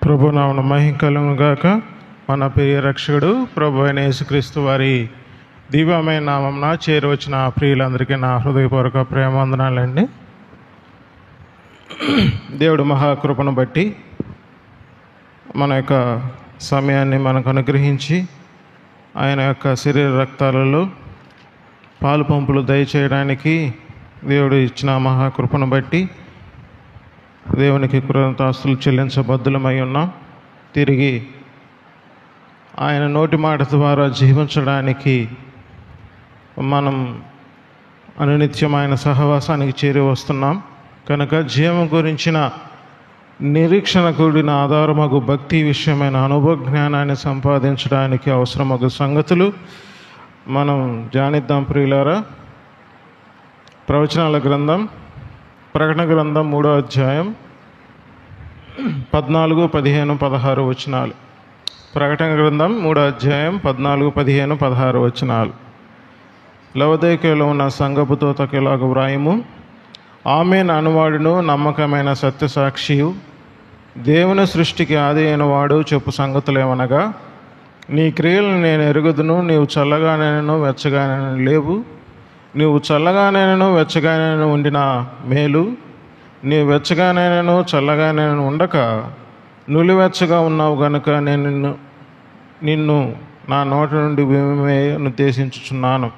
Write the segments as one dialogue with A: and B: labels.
A: ప్రభునామమున మహిమ కలుగును గాక. మన ప్రియ రక్షకుడు ప్రభు అయిన యేసుక్రీస్తు వారి దివ్యమైన నామమున చేరువచ్చిన ప్రియులందరికీ నా హృదయపూర్వక ప్రేమవందనాలండి. దేవుడు మహాకృపను బట్టి మన యొక్క సమయాన్ని మనకు అనుగ్రహించి ఆయన యొక్క శరీర రక్తాలలో పాలు పంపులు దయచేయడానికి దేవుడు ఇచ్చిన మహాకృపను బట్టి దేవునికి కృతజ్ఞతాస్తుతులు చెల్లించబద్దులమై ఉన్నాం. తిరిగి ఆయన నోటి మాట ద్వారా జీవించడానికి మనం అనునిత్యం ఆయన సహవాసానికి చేరి వస్తున్నాం కనుక జీవం గురించిన నిరీక్షణ కూడిన ఆధారమగు భక్తి విషయమైన అనుభవ జ్ఞానాన్ని సంపాదించడానికి అవసరమగు సంగతులు మనం ధ్యానిద్దాం. ప్రియులారా, ప్రవచనాల గ్రంథం ప్రకటన గ్రంథం 3వ అధ్యాయం 14, 15, 16 వచనాలు. ప్రకటన గ్రంథం 3వ అధ్యాయం 14, 15, 16 వచనాలు. లవొదికయలో ఉన్న సంఘపు దూతకు ఇలాగ వ్రాయుము: ఆమేన్ అనువాడును నమ్మకమైన సత్యసాక్షియు దేవుని సృష్టికి ఆది అయిన వాడు చెప్పు సంగతులేమనగా, నీ క్రియలను నేను ఎరుగుదును, నీవు చల్లగానైనను వెచ్చగానైనను లేవు. నీవు చల్లగానైనను వెచ్చగానైనను ఉండిన మేలు, నీవు వెచ్చగానైనను చల్లగానైనను ఉండక నులివెచ్చగా ఉన్నావు గనుక నేను నిన్ను నా నోటి నుండి ఉద్దేశించుచున్నాను.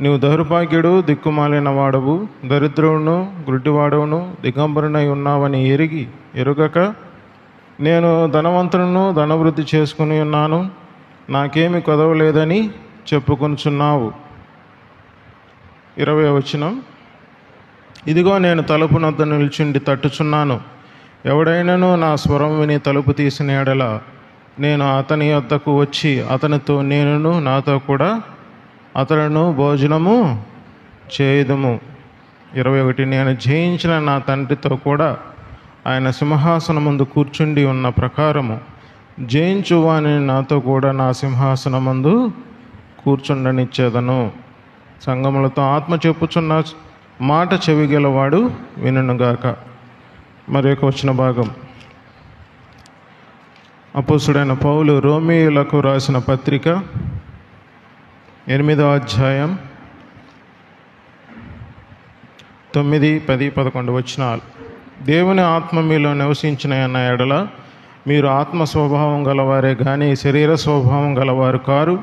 A: నీవు దౌర్భాగ్యుడు, దిక్కుమాలిన వాడవు, దరిద్రుడును, గుడ్డివాడవును, దిగంబరునై ఉన్నావని ఎరుగక నేను ధనవంతులను ధనవృద్ధి చేసుకుని ఉన్నాను, నాకేమి కొదవలేదని చెప్పుకొనుచున్నావు. 20వ వచనం: ఇదిగో నేను తలుపు నద్ద నిల్చుండి తట్టుచున్నాను. ఎవడైనను నా స్వరం విని తలుపు తీసిన ఎడల నేను అతని వద్దకు వచ్చి అతనితో నేనును నాతో కూడా అతడును భోజనము చేయుదుము. 21: నేను జయించిన నా తండ్రితో కూడా ఆయన సింహాసనం ముందు కూర్చుండి ఉన్న ప్రకారము జయించువాని నాతో కూడా నా సింహాసనం ముందు కూర్చుండనిచ్చేదను. సంగములతో ఆత్మ చెప్పుచున్న మాట చెవిగలవాడు వినుగాక. మరి యొక్క వచ్చిన భాగం అపోస్తుడైన పౌలు రోమీయులకు రాసిన పత్రిక 8వ అధ్యాయం 9, 10, 11 వచనాలు. దేవుని ఆత్మ మీలో నివసించిన అన్న ఎడల మీరు ఆత్మ స్వభావం గలవారే కానీ శరీర స్వభావం గలవారు కారు.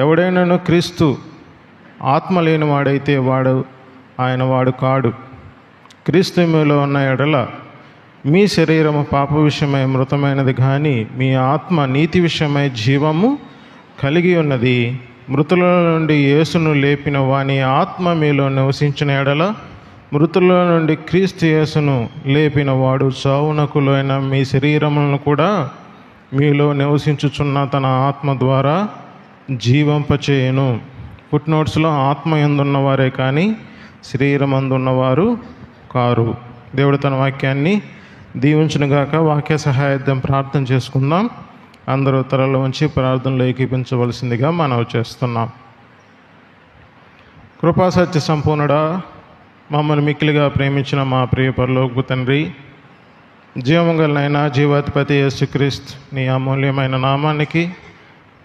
A: ఎవడైనాను క్రీస్తు ఆత్మ లేనివాడైతే ఆయన వాడు కాడు. క్రీస్తు మీలో ఉన్న ఎడల మీ శరీరము పాప విషయమై మృతమైనది కానీ మీ ఆత్మ నీతి విషయమై జీవము కలిగి ఉన్నది. మృతుల నుండి యేసును లేపిన వాని ఆత్మ మీలో నివసించిన ఎడల మృతుల నుండి క్రీస్తు యేసును లేపిన వాడు చావునకు లోన మీ శరీరములను కూడా మీలో నివసించుచున్న తన ఆత్మ ద్వారా జీవింపచేయును. ఫుట్నోట్స్లో ఆత్మ యందున్నవారే కానీ శరీరం అందున్నవారు కారు. దేవుడు తన వాక్యాన్ని దీవించునుగాక. వాక్య సహాయార్థం ప్రార్థన చేసుకుందాం. అందరూ తలలో ఉంచి ప్రార్థనలో ఏకీపించవలసిందిగా మనవి చేస్తున్నాం. కృపాసత్య సంపూర్ణుడా, మమ్మల్ని మిక్కిలిగా ప్రేమించిన మా ప్రియ పరలోకపు తండ్రి, జీవమంగళనైనా జీవాధిపతి యేసుక్రీస్తు నీ అమూల్యమైన నామానికి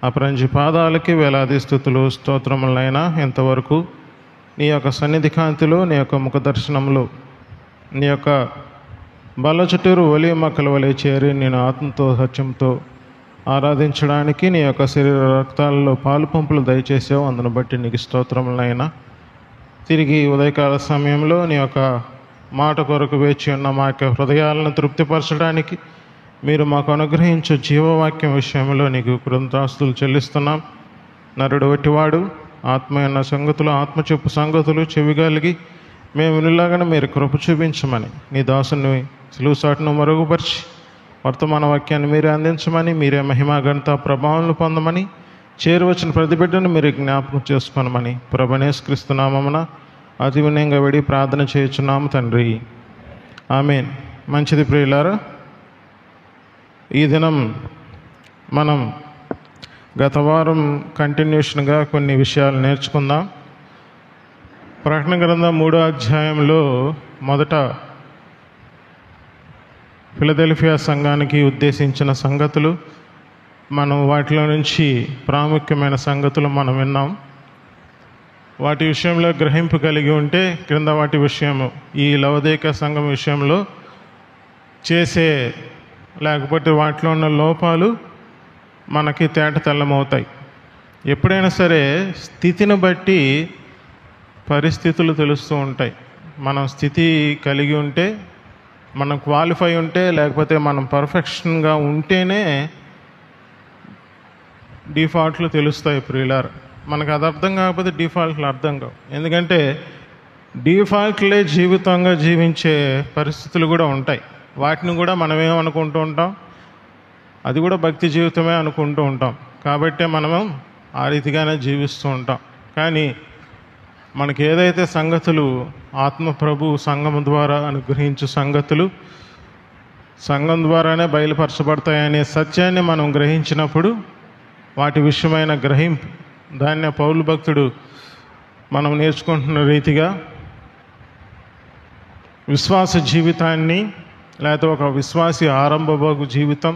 A: అపరంజి పాదాలకి వేలాది స్తుతులు స్తోత్రములైనా ఇంతవరకు నీ యొక్క సన్నిధి కాంతిలో నీ యొక్క ముఖ దర్శనంలో నీ యొక్క బల్ల చుట్టూరు ఒలి మొక్కల వలె చేరి నేను ఆత్మతో సత్యంతో ఆరాధించడానికి నీ యొక్క శరీర రక్తాలలో పాలు పంపులు దయచేసావు. అందును బట్టి నీకు స్తోత్రములైనా తిరిగి ఉదయకాల సమయంలో నీ యొక్క మాట కొరకు వేచి ఉన్న మా యొక్క హృదయాలను తృప్తిపరచడానికి మీరు మాకు అనుగ్రహించే జీవవాక్యం విషయంలో నీకు కృతజ్ఞతాస్తుతులు చెల్లిస్తున్నాం. నరుడు వట్టివాడు, ఆత్మ అన్న సంగతులు ఆత్మ చెప్పు సంగతులు చెవిగలిగి మేము వినలాగానే మీరు కృప చూపించమని నీ దాసుని సులువుసాటును మరుగుపరిచి వర్తమాన వాక్యాన్ని మీరే అందించమని, మీరే మహిమా ఘనత ప్రభావాలను పొందమని, చేరువచ్చిన ప్రతి బిడ్డను మీరు జ్ఞాపకం చేసుకోనమని ప్రభువైన యేసుక్రీస్తు నామమున అతి వినయంగా విడి ప్రార్థన చేయుచున్నాము తండ్రి, ఆమేన్. మంచిది ప్రియులారా, ఈ దినం మనం గత వారం కంటిన్యూషన్గా కొన్ని విషయాలు నేర్చుకుందాం. ప్రకటన గ్రంథం 3వ అధ్యాయంలో మొదట ఫిలదెల్ఫియా సంఘానికి ఉద్దేశించిన సంగతులు, మనం వాటిలో నుంచి ప్రాముఖ్యమైన సంగతులు మనం విన్నాం. వాటి విషయంలో గ్రహింపు కలిగి ఉంటే క్రింద వాటి విషయము, ఈ లవోదికయ సంఘం విషయంలో చేసే లేకపోతే వాటిలో ఉన్న లోపాలు మనకి తేటతెల్లమవుతాయి. ఎప్పుడైనా సరే స్థితిని బట్టి పరిస్థితులు తెలుస్తూ ఉంటాయి. మనం స్థితి కలిగి ఉంటే, మనం క్వాలిఫై ఉంటే, లేకపోతే మనం పర్ఫెక్షన్గా ఉంటేనే డిఫాల్ట్లు తెలుస్తాయి ప్రియులారా. మనకు అది అర్థం కాకపోతే డిఫాల్ట్లు అర్థం కావు. ఎందుకంటే డిఫాల్ట్లే జీవితంగా జీవించే పరిస్థితులు కూడా ఉంటాయి. వాటిని కూడా మనం ఏమనుకుంటూ ఉంటాం, అది కూడా భక్తి జీవితమే అనుకుంటూ ఉంటాం. కాబట్టి మనము ఆ రీతిగానే జీవిస్తూ ఉంటాం. కానీ మనకి ఏదైతే సంగతులు ఆత్మ ప్రభు సంఘం ద్వారా అనుగ్రహించు సంగతులు సంఘం ద్వారానే బయలుపరచబడతాయనే సత్యాన్ని మనం గ్రహించినప్పుడు వాటి విషయమైన గ్రహింపు, దాన్నే పౌలు భక్తుడు మనం నేర్చుకుంటున్న రీతిగా విశ్వాస జీవితాన్ని, లేకపోతే ఒక విశ్వాసి ఆరంభభోగు జీవితం,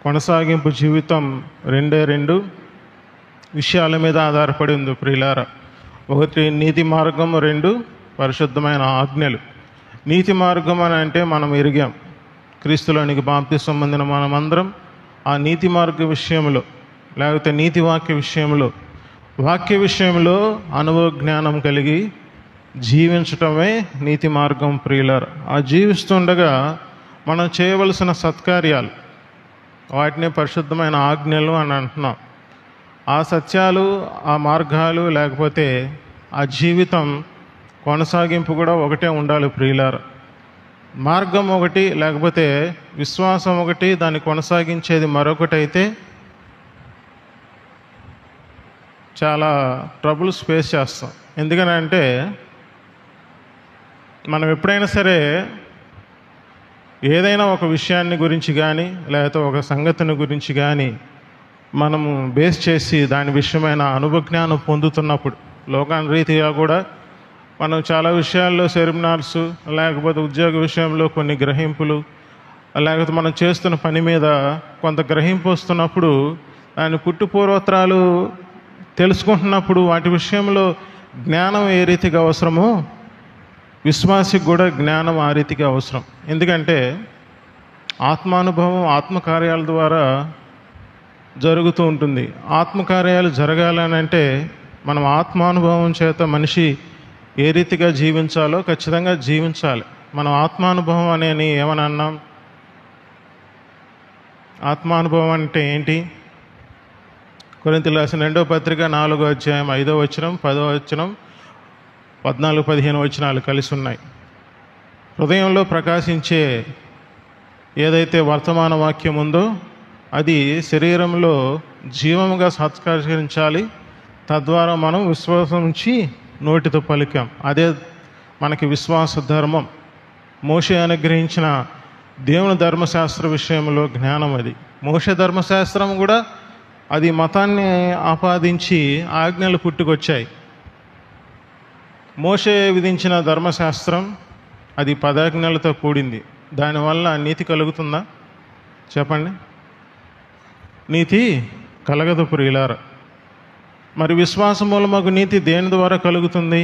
A: కొనసాగింపు జీవితం రెండు విషయాల మీద ఆధారపడి ఉంది ప్రియులారా. ఒకటి నీతి మార్గం, రెండు పరిశుద్ధమైన ఆజ్ఞలు. నీతి మార్గం అని అంటే మనం ఎరిగాం, క్రీస్తులోనికి బాప్తిసం పొందిన మనమందరం ఆ నీతి మార్గ విషయంలో, లేకపోతే నీతి వాక్య విషయంలో అనుభవ జ్ఞానం కలిగి జీవించటమే నీతి మార్గం ప్రియులారా. ఆ జీవిస్తుండగా మనం చేయవలసిన సత్కార్యాలు, వాటిని పరిశుద్ధమైన ఆజ్ఞలు అని అంటున్నాం. ఆ సత్యాలు, ఆ మార్గాలు, లేకపోతే ఆ జీవితం కొనసాగింపు కూడా ఒకటే ఉండాలి ప్రియులారా. మార్గం ఒకటి, లేకపోతే విశ్వాసం ఒకటి, దాన్ని కొనసాగించేది మరొకటి అయితే చాలా ట్రబుల్స్ ఫేస్ చేస్తాం. ఎందుకనంటే మనం ఎప్పుడైనా సరే ఏదైనా ఒక విషయాన్ని గురించి కానీ, లేకపోతే ఒక సంగతిని గురించి కానీ మనము బేస్ చేసి దాని విషయమైన అనుభవజ్ఞానం పొందుతున్నప్పుడు, లోకాన్ రీతిగా కూడా మనం చాలా విషయాల్లో సెమినార్స్, లేకపోతే ఉద్యోగ విషయంలో కొన్ని గ్రహింపులు, లేకపోతే మనం చేస్తున్న పని మీద కొంత గ్రహింపు వస్తున్నప్పుడు, దాని పుట్టుపూర్వత్రాలు తెలుసుకుంటున్నప్పుడు, వాటి విషయంలో జ్ఞానం ఏ రీతిగా అవసరమో విశ్వాసికి కూడా జ్ఞానం ఆ రీతిగా అవసరం. ఎందుకంటే ఆత్మానుభవం ఆత్మకార్యాల ద్వారా జరుగుతూ ఉంటుంది. ఆత్మకార్యాలు జరగాలని అంటే మనం ఆత్మానుభవం చేత మనిషి ఏ రీతిగా జీవించాలో ఖచ్చితంగా జీవించాలి. మనం ఆత్మానుభవం అని ఏమని అన్నాం? ఆత్మానుభవం అంటే ఏంటి? కొరింథీయులకు రాసిన 2వ పత్రిక 4వ అధ్యాయం 5వ వచనం, 10వ వచనం, 14, 15 వచనాలు కలిసి ఉన్నాయి. హృదయంలో ప్రకాశించే ఏదైతే వర్తమాన వాక్యం ఉందో అది శరీరంలో జీవముగా సత్కరించాలి. తద్వారా మనం విశ్వాసం నుంచి నోటితో పలికాం. అదే మనకి విశ్వాస ధర్మం. మోషే అనుగ్రహించిన దేవుని ధర్మశాస్త్ర విషయంలో జ్ఞానం అది. మోషే ధర్మశాస్త్రం కూడా అది మతాన్ని ఆపాదించి ఆజ్ఞలు పుట్టుకొచ్చాయి. మోషే విధించిన ధర్మశాస్త్రం అది 10 ఆజ్ఞలతో కూడింది. దానివల్ల నీతి కలుగుతుందా? చెప్పండి. నీతి కలగదు ప్రియులారా. మరి విశ్వాసం మూలమగు నీతి దేని ద్వారా కలుగుతుంది?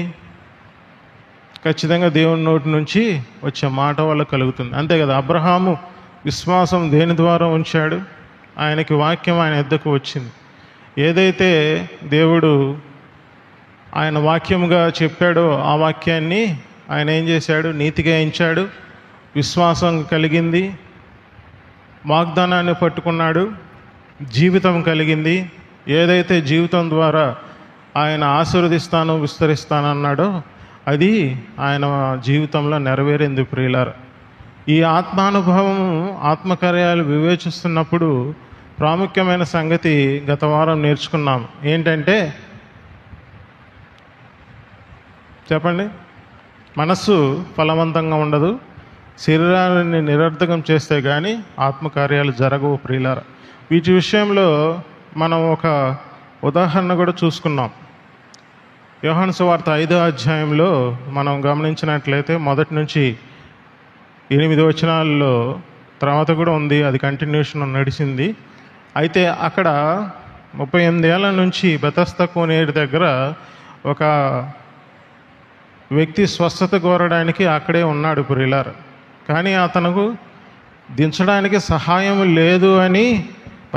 A: ఖచ్చితంగా దేవుని నోటి నుంచి వచ్చే మాట వల్ల కలుగుతుంది. అంతే కదా. అబ్రహాము విశ్వాసం దేని ద్వారా ఉంచాడు? ఆయనకి వాక్యం ఆయన ఎద్దకు వచ్చింది. ఏదైతే దేవుడు ఆయన వాక్యముగా చెప్పాడో ఆ వాక్యాన్ని ఆయన ఏం చేశాడు? నీతిగా ఎంచాడు. విశ్వాసం కలిగింది, వాగ్దానాన్ని పట్టుకున్నాడు, జీవితం కలిగింది. ఏదైతే జీవితం ద్వారా ఆయన ఆశీర్వదిస్తాను, విస్తరిస్తానన్నాడో అది ఆయన జీవితంలో నెరవేరింది ప్రియులారా. ఈ ఆత్మానుభవం, ఆత్మకార్యాలు వివేచిస్తున్నప్పుడు ప్రాముఖ్యమైన సంగతి గత వారం నేర్చుకున్నాం. ఏంటంటే చెప్పండి. మనస్సు ఫలవంతంగా ఉండదు. శరీరాన్ని నిరర్థకం చేస్తే కానీ ఆత్మకార్యాలు జరగవు ప్రియులారా. వీటి విషయంలో మనం ఒక ఉదాహరణ కూడా చూసుకున్నాం. యోహాను సువార్త 5వ అధ్యాయంలో మనం గమనించినట్లయితే 1 నుంచి 8 వచనాల్లో తర్వాత కూడా ఉంది, అది కంటిన్యూషన్ నడిచింది. అయితే అక్కడ 38 ఏళ్ల నుంచి బెతస్దా కోనేరు దగ్గర ఒక వ్యక్తి స్వస్థత కోరడానికి అక్కడే ఉన్నాడు ప్రియులారా. కానీ అతనుకు దించడానికి సహాయం లేదు అని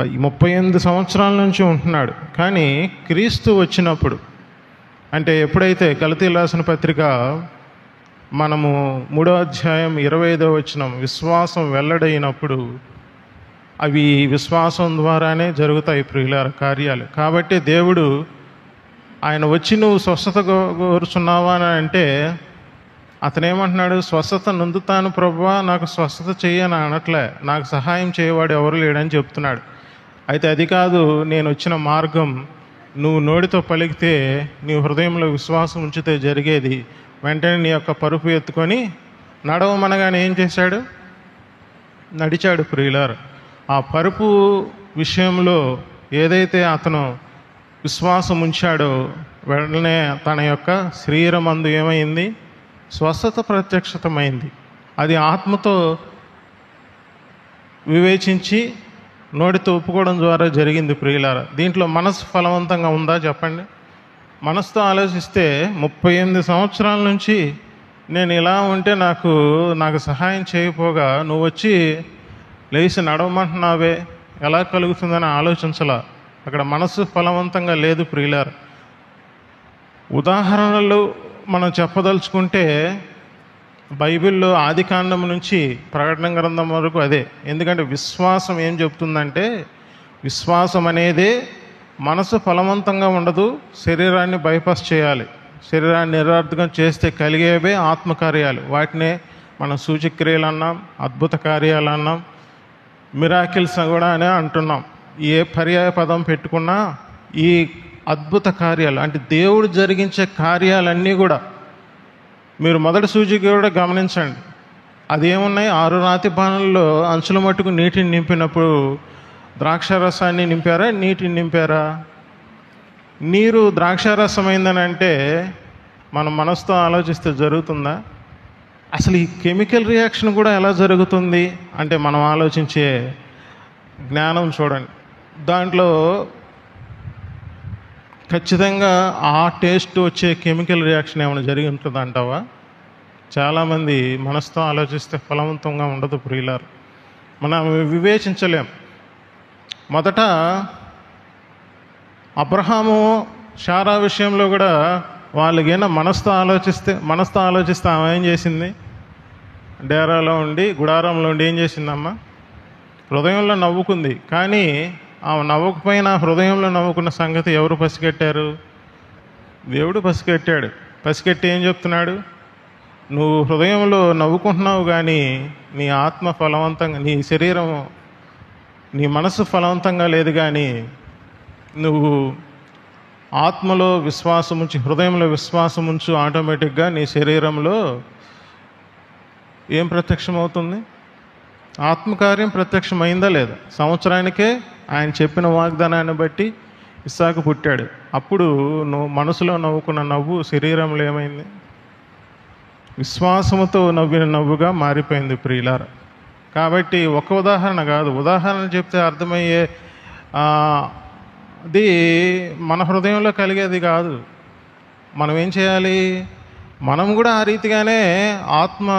A: 38 సంవత్సరాల నుంచి ఉంటున్నాడు. కానీ క్రీస్తు వచ్చినప్పుడు, అంటే ఎప్పుడైతే గలతీయులకు రాసిన పత్రిక మనము 3వ అధ్యాయం 25వ వచనం, విశ్వాసం వెల్లడైనప్పుడు అవి విశ్వాసం ద్వారానే జరుగుతాయి ప్రియులార కార్యాలు. కాబట్టి దేవుడు ఆయన వచ్చి నువ్వు స్వస్థత కోరుచున్నావా అని అంటే అతనేమంటున్నాడు, స్వస్థత నొందుతాను ప్రభువా, నాకు స్వస్థత చెయ్యని అనట్లే, నాకు సహాయం చేయవాడు ఎవరు లేడని చెప్తున్నాడు. అయితే అది కాదు నేను వచ్చిన మార్గం, నువ్వు నోటితో పలికితే నీ హృదయంలో విశ్వాసం ఉంచితే జరిగేది. వెంటనే నీ యొక్క పరుపు ఎత్తుకొని నడవమనగానే ఏం చేశాడు, నడిచాడు ప్రియులారు. ఆ పరుపు విషయంలో ఏదైతే అతను విశ్వాసం ఉంచాడో వెంటనే తన యొక్క శరీరమందు ఏమైంది, స్వస్థత ప్రత్యక్షతమైంది. అది ఆత్మతో వివేచించి నోటితో ఒప్పుకోవడం ద్వారా జరిగింది ప్రియులారా. దీంట్లో మనసు ఫలవంతంగా ఉందా చెప్పండి? మనసుతో ఆలోచిస్తే 38 సంవత్సరాల నుంచి నేను ఇలా ఉంటే నాకు సహాయం చేయకపోగా నువ్వు వచ్చి లేచి నడవమంటున్నావే, ఎలా కలుగుతుందని ఆలోచించలా. అక్కడ మనసు ఫలవంతంగా లేదు ప్రియులారా. ఉదాహరణలు మనం చెప్పదలుచుకుంటే బైబిల్లో ఆదికాండం నుంచి ప్రకటన గ్రంథం వరకు అదే. ఎందుకంటే విశ్వాసం ఏం చెప్తుందంటే, విశ్వాసం అనేదే మనసు ఫలవంతంగా ఉండదు, శరీరాన్ని బైపాస్ చేయాలి. శరీరాన్ని నిరర్థకం చేస్తే కలిగేవే ఆత్మకార్యాలు. వాటినే మనం సూచక్రియలు అన్నాం, అద్భుత కార్యాలు అన్నాం, మిరాకిల్స్ కూడా అనే అంటున్నాం. ఏ పర్యాయ పదం పెట్టుకున్నా ఈ అద్భుత కార్యాలు అంటే దేవుడు జరిగించే కార్యాలన్నీ కూడా మీరు మొదటి సూచిక కూడా గమనించండి. అదేమున్నాయి, 6 రాతి బాణల్లో అంచుల మట్టుకు నీటిని నింపినప్పుడు ద్రాక్షారసాన్ని నింపారా, నీటిని నింపారా? నీరు ద్రాక్షారసమైందని అంటే మనం మనసుతో ఆలోచిస్తే జరుగుతుందా? అసలు ఈ కెమికల్ రియాక్షన్ కూడా ఎలా జరుగుతుంది అంటే మనం ఆలోచించే జ్ఞానం చూడండి. దాంట్లో ఖచ్చితంగా ఆ టేస్ట్ వచ్చే కెమికల్ రియాక్షన్ ఏమైనా జరిగి ఉంటుంది అంటావా? చాలామంది మనసుతో ఆలోచిస్తే ఫలవంతంగా ఉండదు ప్రియులారు. మనం వివేచించలేం. మొదట అబ్రహాము శారా విషయంలో కూడా వాళ్ళకైనా మనసుతో ఆలోచిస్తే ఆమె ఏం చేసింది, డేరాలో ఉండి గుడారంలో ఉండి ఏం చేసిందమ్మా, హృదయంలో నవ్వుకుంది. కానీ ఆమె నవ్వకపోయినా హృదయంలో నవ్వుకున్న సంగతి ఎవరు పసిగట్టారు? దేవుడు పసిగట్టాడు. పసిగట్టి ఏం చెప్తున్నాడు, నువ్వు హృదయంలో నవ్వుకుంటున్నావు కానీ నీ ఆత్మ ఫలవంతంగా, నీ శరీరం, నీ మనసు ఫలవంతంగా లేదు. కానీ నువ్వు ఆత్మలో విశ్వాసం ఉంచి, హృదయంలో విశ్వాసం ఉంచు, ఆటోమేటిక్గా నీ శరీరంలో ఏం ప్రత్యక్షమవుతుంది, ఆత్మకార్యం ప్రత్యక్షమైందా లేదా? సంవత్సరానికే ఆయన చెప్పిన వాగ్దానాన్ని బట్టి ఇస్సాకు పుట్టాడు. అప్పుడు నువ్వు మనసులో నవ్వుకున్న నవ్వు శరీరంలో ఏమైంది, విశ్వాసముతో నవ్విన నవ్వుగా మారిపోయింది ప్రియులారా. కాబట్టి ఒక ఉదాహరణ కాదు, ఉదాహరణ చెప్తే అర్థమయ్యే అది మన హృదయంలో కలిగేది కాదు. మనం ఏం చేయాలి, మనం కూడా ఆ రీతిగానే ఆత్మలో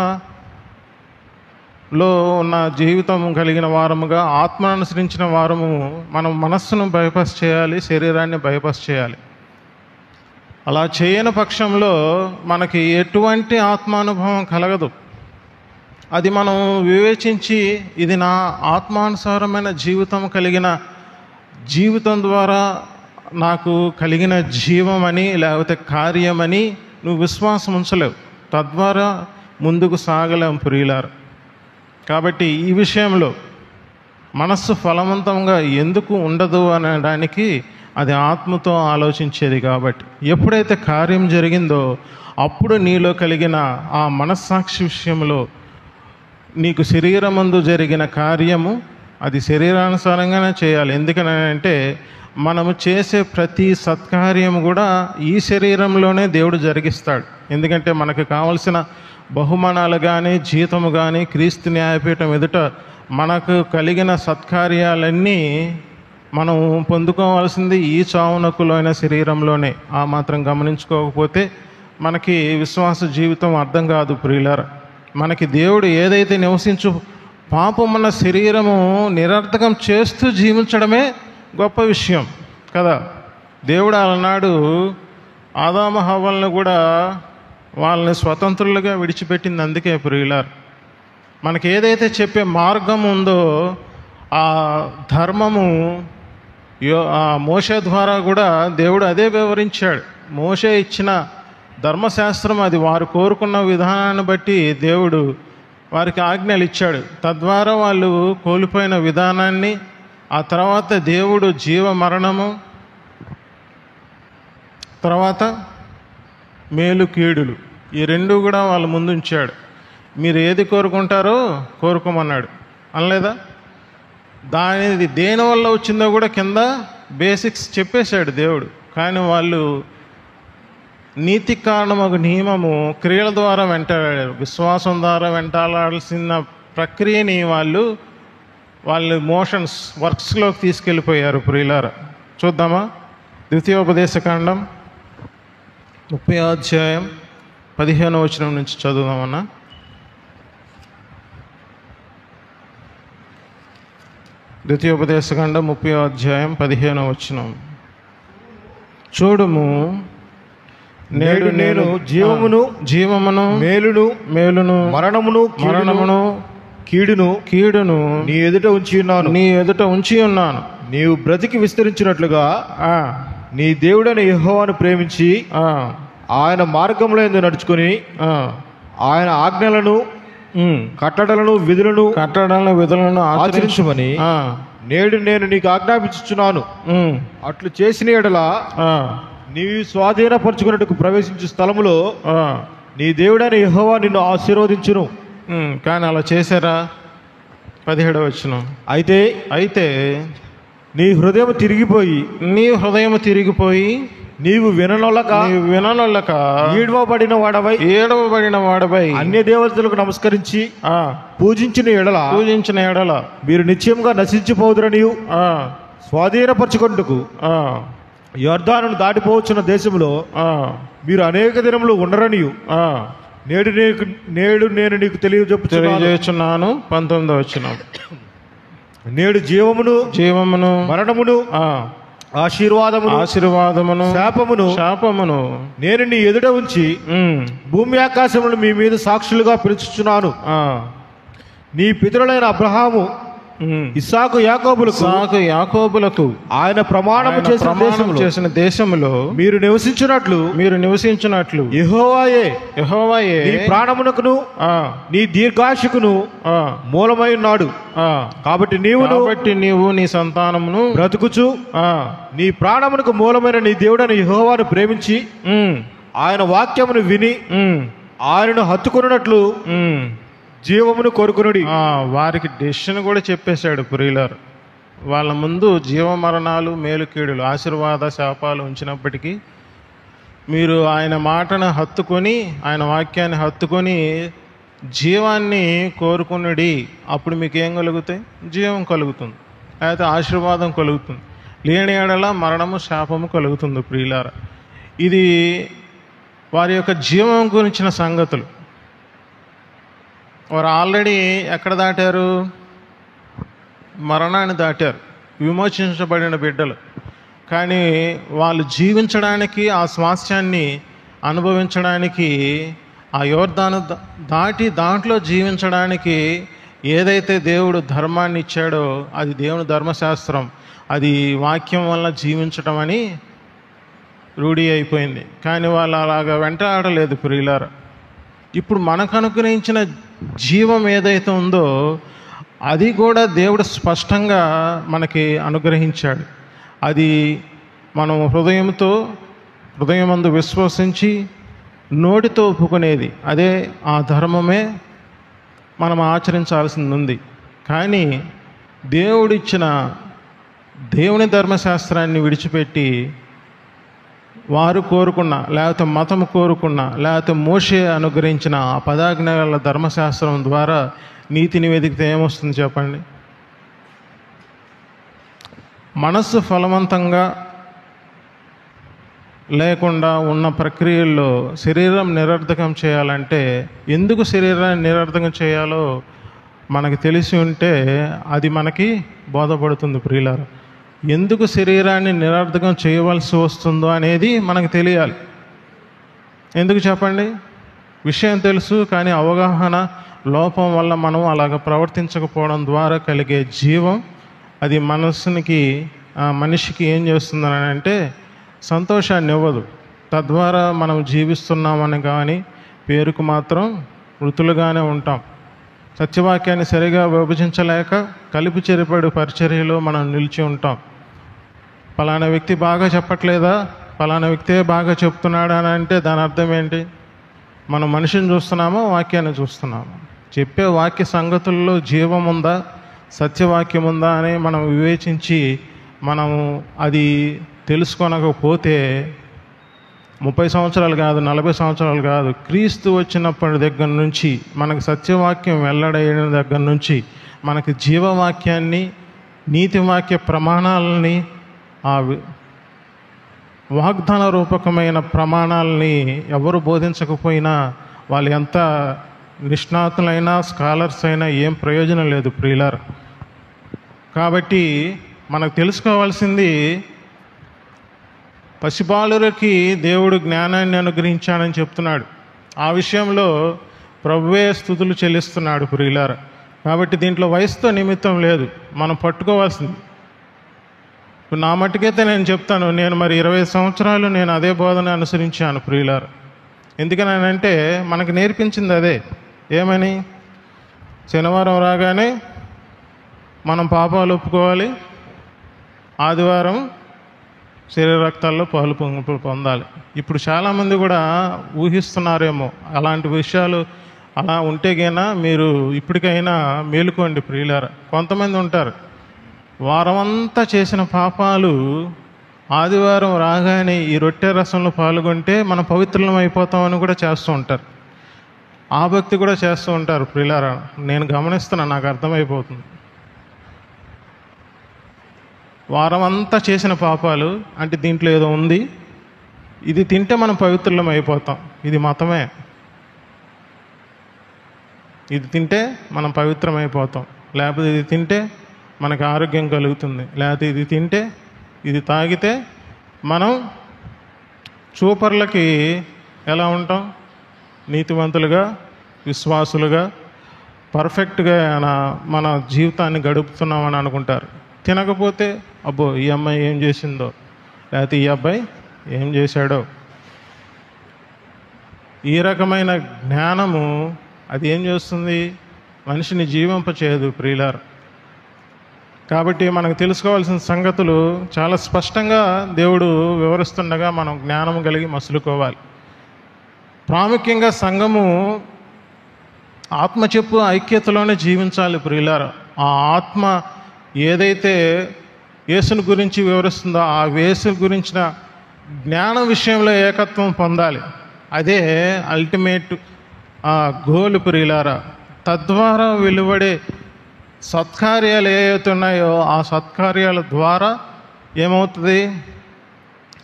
A: ఉన్న జీవితం కలిగిన వారముగా, ఆత్మను అనుసరించిన వారము మనం మనస్సును బైపాస్ చేయాలి, శరీరాన్ని బైపాస్ చేయాలి. అలా చేయని పక్షంలో మనకి ఎటువంటి ఆత్మానుభవం కలగదు. అది మనం వివేచించి ఇది నా ఆత్మానుసారమైన జీవితం కలిగిన జీవితం ద్వారా నాకు కలిగిన జీవమని లేకపోతే కార్యమని నువ్వు విశ్వాసం ఉంచలేవు. తద్వారా ముందుకు సాగలేం ప్రియులారు. కాబట్టి ఈ విషయంలో మనస్సు ఫలవంతంగా ఎందుకు ఉండదు అనడానికి అది ఆత్మతో ఆలోచించేది. కాబట్టి ఎప్పుడైతే కార్యం జరిగిందో అప్పుడు నీలో కలిగిన ఆ మనస్సాక్షి విషయంలో నీకు శరీరమందు జరిగిన కార్యము అది శరీరానుసారంగానే చేయాలి. ఎందుకనంటే మనము చేసే ప్రతి సత్కార్యం కూడా ఈ శరీరంలోనే దేవుడు జరిగిస్తాడు. ఎందుకంటే మనకు కావలసిన బహుమానాలు కానీ జీతము కానీ క్రీస్తు న్యాయపీఠం ఎదుట మనకు కలిగిన సత్కార్యాలన్నీ మనం పొందుకోవాల్సింది ఈ చావునకులైన శరీరంలోనే. ఆ మాత్రం గమనించుకోకపోతే మనకి విశ్వాస జీవితం అర్థం కాదు ప్రియులారా. మనకి దేవుడు ఏదైతే నివసించు పాపం మన శరీరము నిరర్థకం చేస్తూ జీవించడమే గొప్ప విషయం కదా. దేవుడు అలనాడు ఆదాము హవ్వలను కూడా వాళ్ళని స్వతంత్రులుగా విడిచిపెట్టింది. అందుకే ప్రియులారా, మనకి ఏదైతే చెప్పే మార్గం ఉందో ఆ ధర్మము మోషే ద్వారా కూడా దేవుడు అదే వివరించాడు. మోషే ఇచ్చిన ధర్మశాస్త్రం అది వారు కోరుకున్న విధానాన్ని బట్టి దేవుడు వారికి ఆజ్ఞలు ఇచ్చాడు. తద్వారా వాళ్ళు కోల్పోయిన విధానాన్ని, ఆ తర్వాత దేవుడు జీవ మరణము, తర్వాత మేలు కీడులు, ఈ రెండు కూడా వాళ్ళ ముందు ఉంచాడు. మీరు ఏది కోరుకుంటారో కోరుకోమన్నాడు అనలేదా? దేనివల్ల వచ్చిందో కూడా కింద బేసిక్స్ చెప్పేశాడు దేవుడు. కానీ వాళ్ళు నీతి కారణమగు నియమము క్రియల ద్వారా వెంటాడారు. విశ్వాసం ద్వారా వెంటాడాల్సిన ప్రక్రియని వాళ్ళు మోషన్స్ వర్క్స్లోకి తీసుకెళ్ళిపోయారు ప్రియులారా. చూద్దామా? ద్వితీయోపదేశకాండం 30వ అధ్యాయం 15వ వచనం నుంచి చదువుదామన్నా. ద్వితీయోపదేశకాండం 30వ అధ్యాయం 15వ వచనం. చూడుము, నేడు నేను జీవమును మేలును మరణమును కీడును నీ ఎదుట ఉంచి ఉన్నాను.
B: నీవు బ్రతికి విస్తరించినట్లుగా నీ దేవుడైన యెహోవాను ప్రేమించి ఆయన మార్గంలో యందు నడుచుకొని ఆయన ఆజ్ఞలను కట్టడలను విధులను ఆచరించమని నేడు నేను నీకు ఆజ్ఞాపించుచున్నాను. అట్లు చేసిన యెడల నీవు స్వాధీనపరచుకున్నట్టుకు ప్రవేశించే స్థలములో నీ దేవుడైన యెహోవా నిన్ను ఆశీర్వదించును.
A: కానీ అలా చేశారా? 17వ వచనం.
B: అయితే నీ హృదయం తిరిగిపోయి నీవు విననొల్లక ఏడవబడిన వాడవై అన్య దేవతలకు నమస్కరించి పూజించిన ఎడల మీరు నిశ్చయంగా నశించిపోదురనియు స్వాధీనపరచుకొనుటకు యొర్దానును దాటిపోవచ్చున్న దేశంలో మీరు అనేక దినములు ఉండరనియు నేడు నేను నీకు
A: తెలియజేస్తున్నాను. 19వ వచనం.
B: నేడు జీవమును మరణమును ఆశీర్వాదమును శాపమును నేను నీ ఎదుట ఉంచి భూమి ఆకాశములను మీ మీద సాక్షులుగా పిలుచుచున్నాను. నీ పితరులైన అబ్రహాము ఇస్సాకు యాకోబులకు ఆయన ప్రమాణము చేసిన దేశములో మీరు నివసించినట్లు యెహోవాయే నీ ప్రాణమునకును నీ దీర్ఘాయుషుకును మూలమై ఉన్నాడు. కాబట్టి నీవు నీ సంతానమును బ్రతుకుచు నీ ప్రాణమునకు మూలమైన నీ దేవుడైన యెహోవాను ప్రేమించి ఆయన వాక్యమును విని ఆయనను హత్తుకొనున్నట్లు జీవమును కోరుకునుడి.
A: వారికి డెసిషన్ కూడా చెప్పేశాడు ప్రియులారు. వాళ్ళ ముందు జీవ మరణాలు మేలు కీడులు ఆశీర్వాద శాపాలు ఉంచినప్పటికీ మీరు ఆయన మాటను హత్తుకొని, ఆయన వాక్యాన్ని హత్తుకొని జీవాన్ని కోరుకునుడి. అప్పుడు మీకు ఏం కలుగుతాయి? జీవం కలుగుతుంది, అయితే ఆశీర్వాదం కలుగుతుంది. లేని ఎడల మరణము శాపము కలుగుతుంది ప్రియులార. ఇది వారి యొక్క జీవం గురించిన సంగతులు. వారు ఆల్రెడీ ఎక్కడ దాటారు? మరణాన్ని దాటారు, విమోచించబడిన బిడ్డలు. కానీ వాళ్ళు జీవించడానికి, ఆ స్వాస్థ్యాన్ని అనుభవించడానికి, ఆ యోర్దాను దాటి దాంట్లో జీవించడానికి ఏదైతే దేవుడు ధర్మాన్ని ఇచ్చాడో అది దేవుని ధర్మశాస్త్రం, అది వాక్యం వల్ల జీవించడం అని రూఢి అయిపోయింది. కానీ వాళ్ళు అలాగా వెంటాడలేదు ప్రియులారా. ఇప్పుడు మనకు అనుగ్రహించిన జీవం ఏదైతే ఉందో అది కూడా దేవుడు స్పష్టంగా మనకి అనుగ్రహించాడు. అది మనం హృదయమందు విశ్వసించి నోటితో ఒప్పుకునేది, అదే ఆ ధర్మమే మనం ఆచరించాల్సింది ఉంది. కానీ దేవుని ధర్మశాస్త్రాన్ని విడిచిపెట్టి వారు కోరుకున్న, లేకపోతే మతం కోరుకున్న, లేకపోతే మోషే అనుగ్రహించిన ఆ 10 ఆజ్ఞల ధర్మశాస్త్రం ద్వారా నీతిని వెతికితే ఏమొస్తుంది చెప్పండి? మనస్సు ఫలవంతంగా లేకుండా ఉన్న ప్రక్రియల్లో శరీరం నిరర్ధకం చేయాలంటే, ఎందుకు శరీరాన్ని నిరర్ధకం చేయాలో మనకి తెలిసి ఉంటే అది మనకి బోధపడుతుంది ప్రియులారా. ఎందుకు శరీరాన్ని నిరర్ధకం చేయవలసి వస్తుందో అనేది మనకు తెలియాలి. ఎందుకు చెప్పండి? విషయం తెలుసు, కానీ అవగాహన లోపం వల్ల మనం అలాగ ప్రవర్తించకపోవడం ద్వారా కలిగే జీవం అది మనిషికి ఏం చేస్తుందని అంటే సంతోషాన్ని ఇవ్వదు. తద్వారా మనం జీవిస్తున్నామని కానీ పేరుకు మాత్రం మృతులుగానే ఉంటాం. సత్యవాక్యాన్ని సరిగా విభజించలేక కలిపి చెరిపడి పరిచర్యలో మనం నిలిచి ఉంటాం. పలానా వ్యక్తి బాగా చెప్పట్లేదా, పలానా వ్యక్తే బాగా చెప్తున్నాడా అని అంటే దాని అర్థం ఏంటి? మనం మనిషిని చూస్తున్నామో వాక్యాన్ని చూస్తున్నాము? చెప్పే వాక్య సంగతుల్లో జీవం ఉందా, సత్యవాక్యం ఉందా అని మనం వివేచించి మనము అది తెలుసుకొనకపోతే 30 సంవత్సరాలు కాదు, 40 సంవత్సరాలు కాదు, క్రీస్తు వచ్చినప్పటి దగ్గర నుంచి మనకు సత్యవాక్యం వెల్లడైన దగ్గర నుంచి మనకి జీవవాక్యాన్ని, నీతివాక్య ప్రమాణాలని, ఆ వాగ్దాన రూపకమైన ప్రమాణాలని ఎవరు బోధించకపోయినా వాళ్ళు ఎంత నిష్ణాతులైనా స్కాలర్స్ అయినా ఏం ప్రయోజనం లేదు ప్రియులారా. కాబట్టి మనకు తెలుసుకోవాల్సింది, పసిబాలురకి దేవుడు జ్ఞానాన్ని అనుగ్రహించాడని చెప్తున్నాడు. ఆ విషయంలో ప్రభువే స్తుతులు చెల్లిస్తున్నాడు ప్రియులారా. కాబట్టి దీంట్లో వయసుతో నిమిత్తం లేదు, మనం పట్టుకోవాల్సింది. ఇప్పుడు నా మట్టుకైతే నేను చెప్తాను, నేను మరి 20 సంవత్సరాలు నేను అదే బోధన అనుసరించాను ప్రియులారా. ఎందుకనంటే మనకు నేర్పించింది అదే. ఏమని? శనివారం రాగానే మనం పాపాలు ఒప్పుకోవాలి, ఆదివారం శరీర రక్తాల్లో పాలు పొందాలి. ఇప్పుడు చాలామంది కూడా ఊహిస్తున్నారేమో అలాంటి విషయాలు. అలా ఉంటేగైనా మీరు ఇప్పటికైనా మేలుకోండి ప్రియులారా. కొంతమంది ఉంటారు, వారమంతా చేసిన పాపాలు ఆదివారం రాగానే ఈ రొట్టె రసంలో పాల్గొంటే మనం పవిత్రం అయిపోతామని కూడా చేస్తూ ఉంటారు. ఆ భక్తి కూడా చేస్తూ ఉంటారు ప్రియులారా. నేను గమనిస్తున్నా, నాకు అర్థమైపోతుంది. వారమంతా చేసిన పాపాలు అంటే దీంట్లో ఏదో ఉంది, ఇది తింటే మనం పవిత్రం అయిపోతాం. ఇది మతమే. ఇది తింటే మనం పవిత్రం అయిపోతాం, లేకపోతే ఇది తింటే మనకు ఆరోగ్యం కలుగుతుంది, లేకపోతే ఇది తింటే, ఇది తాగితే మనం చూపర్లకి ఎలా ఉంటాం? నీతివంతులుగా, విశ్వాసులుగా, పర్ఫెక్ట్గా మన జీవితాన్ని గడుపుతున్నామని అనుకుంటారు. తినకపోతే అబ్బో ఈ అమ్మాయి ఏం చేసిందో, లేకపోతే ఈ అబ్బాయి ఏం చేశాడో. ఈ రకమైన జ్ఞానము అది ఏం చేస్తుంది? మనిషిని జీవింపచేయదు ప్రియులారా. కాబట్టి మనకు తెలుసుకోవాల్సిన సంగతులు చాలా స్పష్టంగా దేవుడు వివరిస్తుండగా మనం జ్ఞానం కలిగి మసులుకోవాలి. ప్రాముఖ్యంగా సంఘము ఆత్మచెప్పు ఐక్యతలోనే జీవించాలి ప్రియులారా. ఆ ఆత్మ ఏదైతే యేసుని గురించి వివరిస్తుందో ఆ యేసు గురించిన జ్ఞాన విషయంలో ఏకత్వం పొందాలి. అదే అల్టిమేట్ గోల్ ప్రియులారా. తద్వారా వెలువడే సత్కార్యాలు ఏవైతే ఉన్నాయో ఆ సత్కార్యాల ద్వారా ఏమవుతుంది?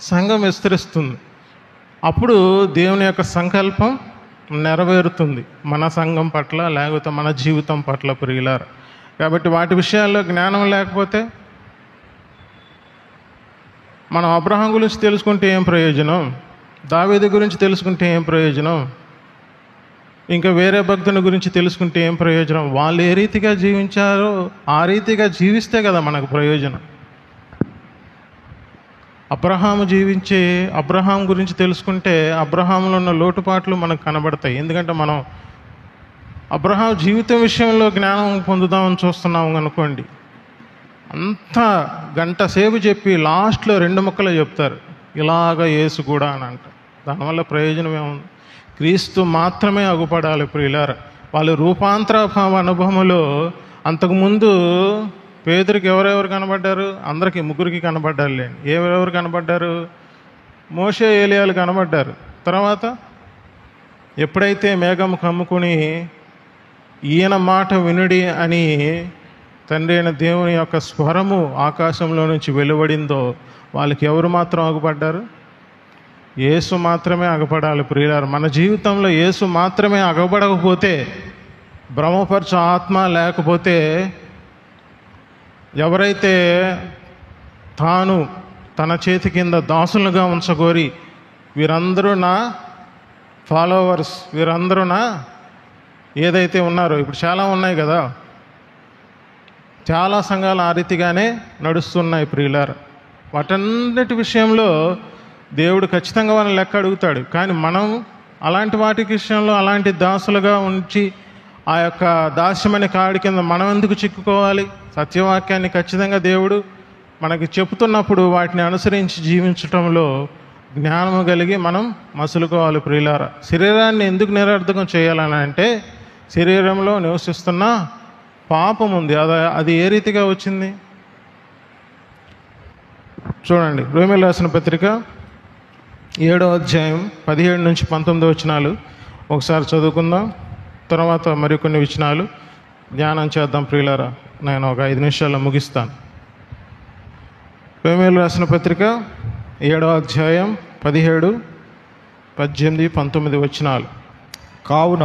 A: సంఘం విస్తరిస్తుంది. అప్పుడు దేవుని యొక్క సంకల్పం నెరవేరుతుంది మన సంఘం పట్ల, లేకపోతే మన జీవితం పట్ల ప్రియులారా. కాబట్టి వాటి విషయాల్లో జ్ఞానం లేకపోతే మనం అబ్రహాం గురించి తెలుసుకుంటే ఏం ప్రయోజనం? దావీదు గురించి తెలుసుకుంటే ఏం ప్రయోజనం? ఇంకా వేరే భక్తుని గురించి తెలుసుకుంటే ఏం ప్రయోజనం? వాళ్ళు ఏ రీతిగా జీవించారో ఆ రీతిగా జీవిస్తే కదా మనకు ప్రయోజనం. అబ్రహాం గురించి తెలుసుకుంటే అబ్రహాంలో ఉన్న లోటుపాట్లు మనకు కనబడతాయి. ఎందుకంటే మనం అబ్రహాం జీవితం విషయంలో జ్ఞానం పొందుదామని చూస్తున్నాం అనుకోండి, అంతా గంట సేపు చెప్పి లాస్ట్లో 2 ముక్కలు చెప్తారు, ఇలాగ యేసు కూడా అని అంట. దానివల్ల ప్రయోజనం ఏముంది? క్రీస్తు మాత్రమే అగుపడాలి ప్రియులారా. వాళ్ళు రూపాంతర అనుభవంలో అంతకుముందు పేతురికి ఎవరెవరు కనబడ్డారు? అందరికీ 3 కనబడ్డారు. ఎవరెవరు కనబడ్డారు? మోషే ఏలియాలు కనబడ్డారు. తర్వాత ఎప్పుడైతే మేఘం కమ్ముకుని ఈయన మాట వినుడి అని తండ్రి అయిన దేవుని యొక్క స్వరము ఆకాశంలో నుంచి వెలువడిందో వాళ్ళకి ఎవరు మాత్రం అగపడ్డారు? యేసు మాత్రమే అగపడాలి ప్రియులారు. మన జీవితంలో యేసు మాత్రమే అగపడకపోతే, భ్రమపరచు ఆత్మ లేకపోతే, ఎవరైతే తాను తన చేతి కింద దాసులుగా ఉంచగోరి వీరందరూ నా ఫాలోవర్స్, వీరందరూ నా ఏదైతే ఉన్నారో, ఇప్పుడు చాలా ఉన్నాయి కదా, చాలా సంఘాలు ఆ రీతిగానే నడుస్తున్నాయి ప్రియులారు. వాటన్నిటి విషయంలో దేవుడు ఖచ్చితంగా వాళ్ళని లెక్క అడుగుతాడు. కానీ మనం అలాంటి వాటి విషయంలో అలాంటి దాసులుగా ఉంచి ఆ యొక్క దాస్యమనే కాడి కింద మనం ఎందుకు చిక్కుకోవాలి? సత్యవాక్యాన్ని ఖచ్చితంగా దేవుడు మనకి చెబుతున్నప్పుడు వాటిని అనుసరించి జీవించటంలో జ్ఞానము కలిగి మనం మసులుకోవాలి ప్రియులారా. శరీరాన్ని ఎందుకు నిరర్థకం చేయాలని అంటే, శరీరంలో నివసిస్తున్న పాపం ఉంది. అది ఏ రీతిగా వచ్చింది చూడండి. రోమీయులకు రాసిన పత్రిక 7వ అధ్యాయం 17 నుంచి 19 వచనాలు ఒకసారి చదువుకుందాం. తర్వాత మరికొన్ని వచనాలు ధ్యానం చేద్దాం ప్రియులారా. నేను ఒక 5 నిమిషాల్లో ముగిస్తాను. రోమీయులకు రాసిన పత్రిక 7వ అధ్యాయం 17, 18, 19 వచనాలు.
B: కావున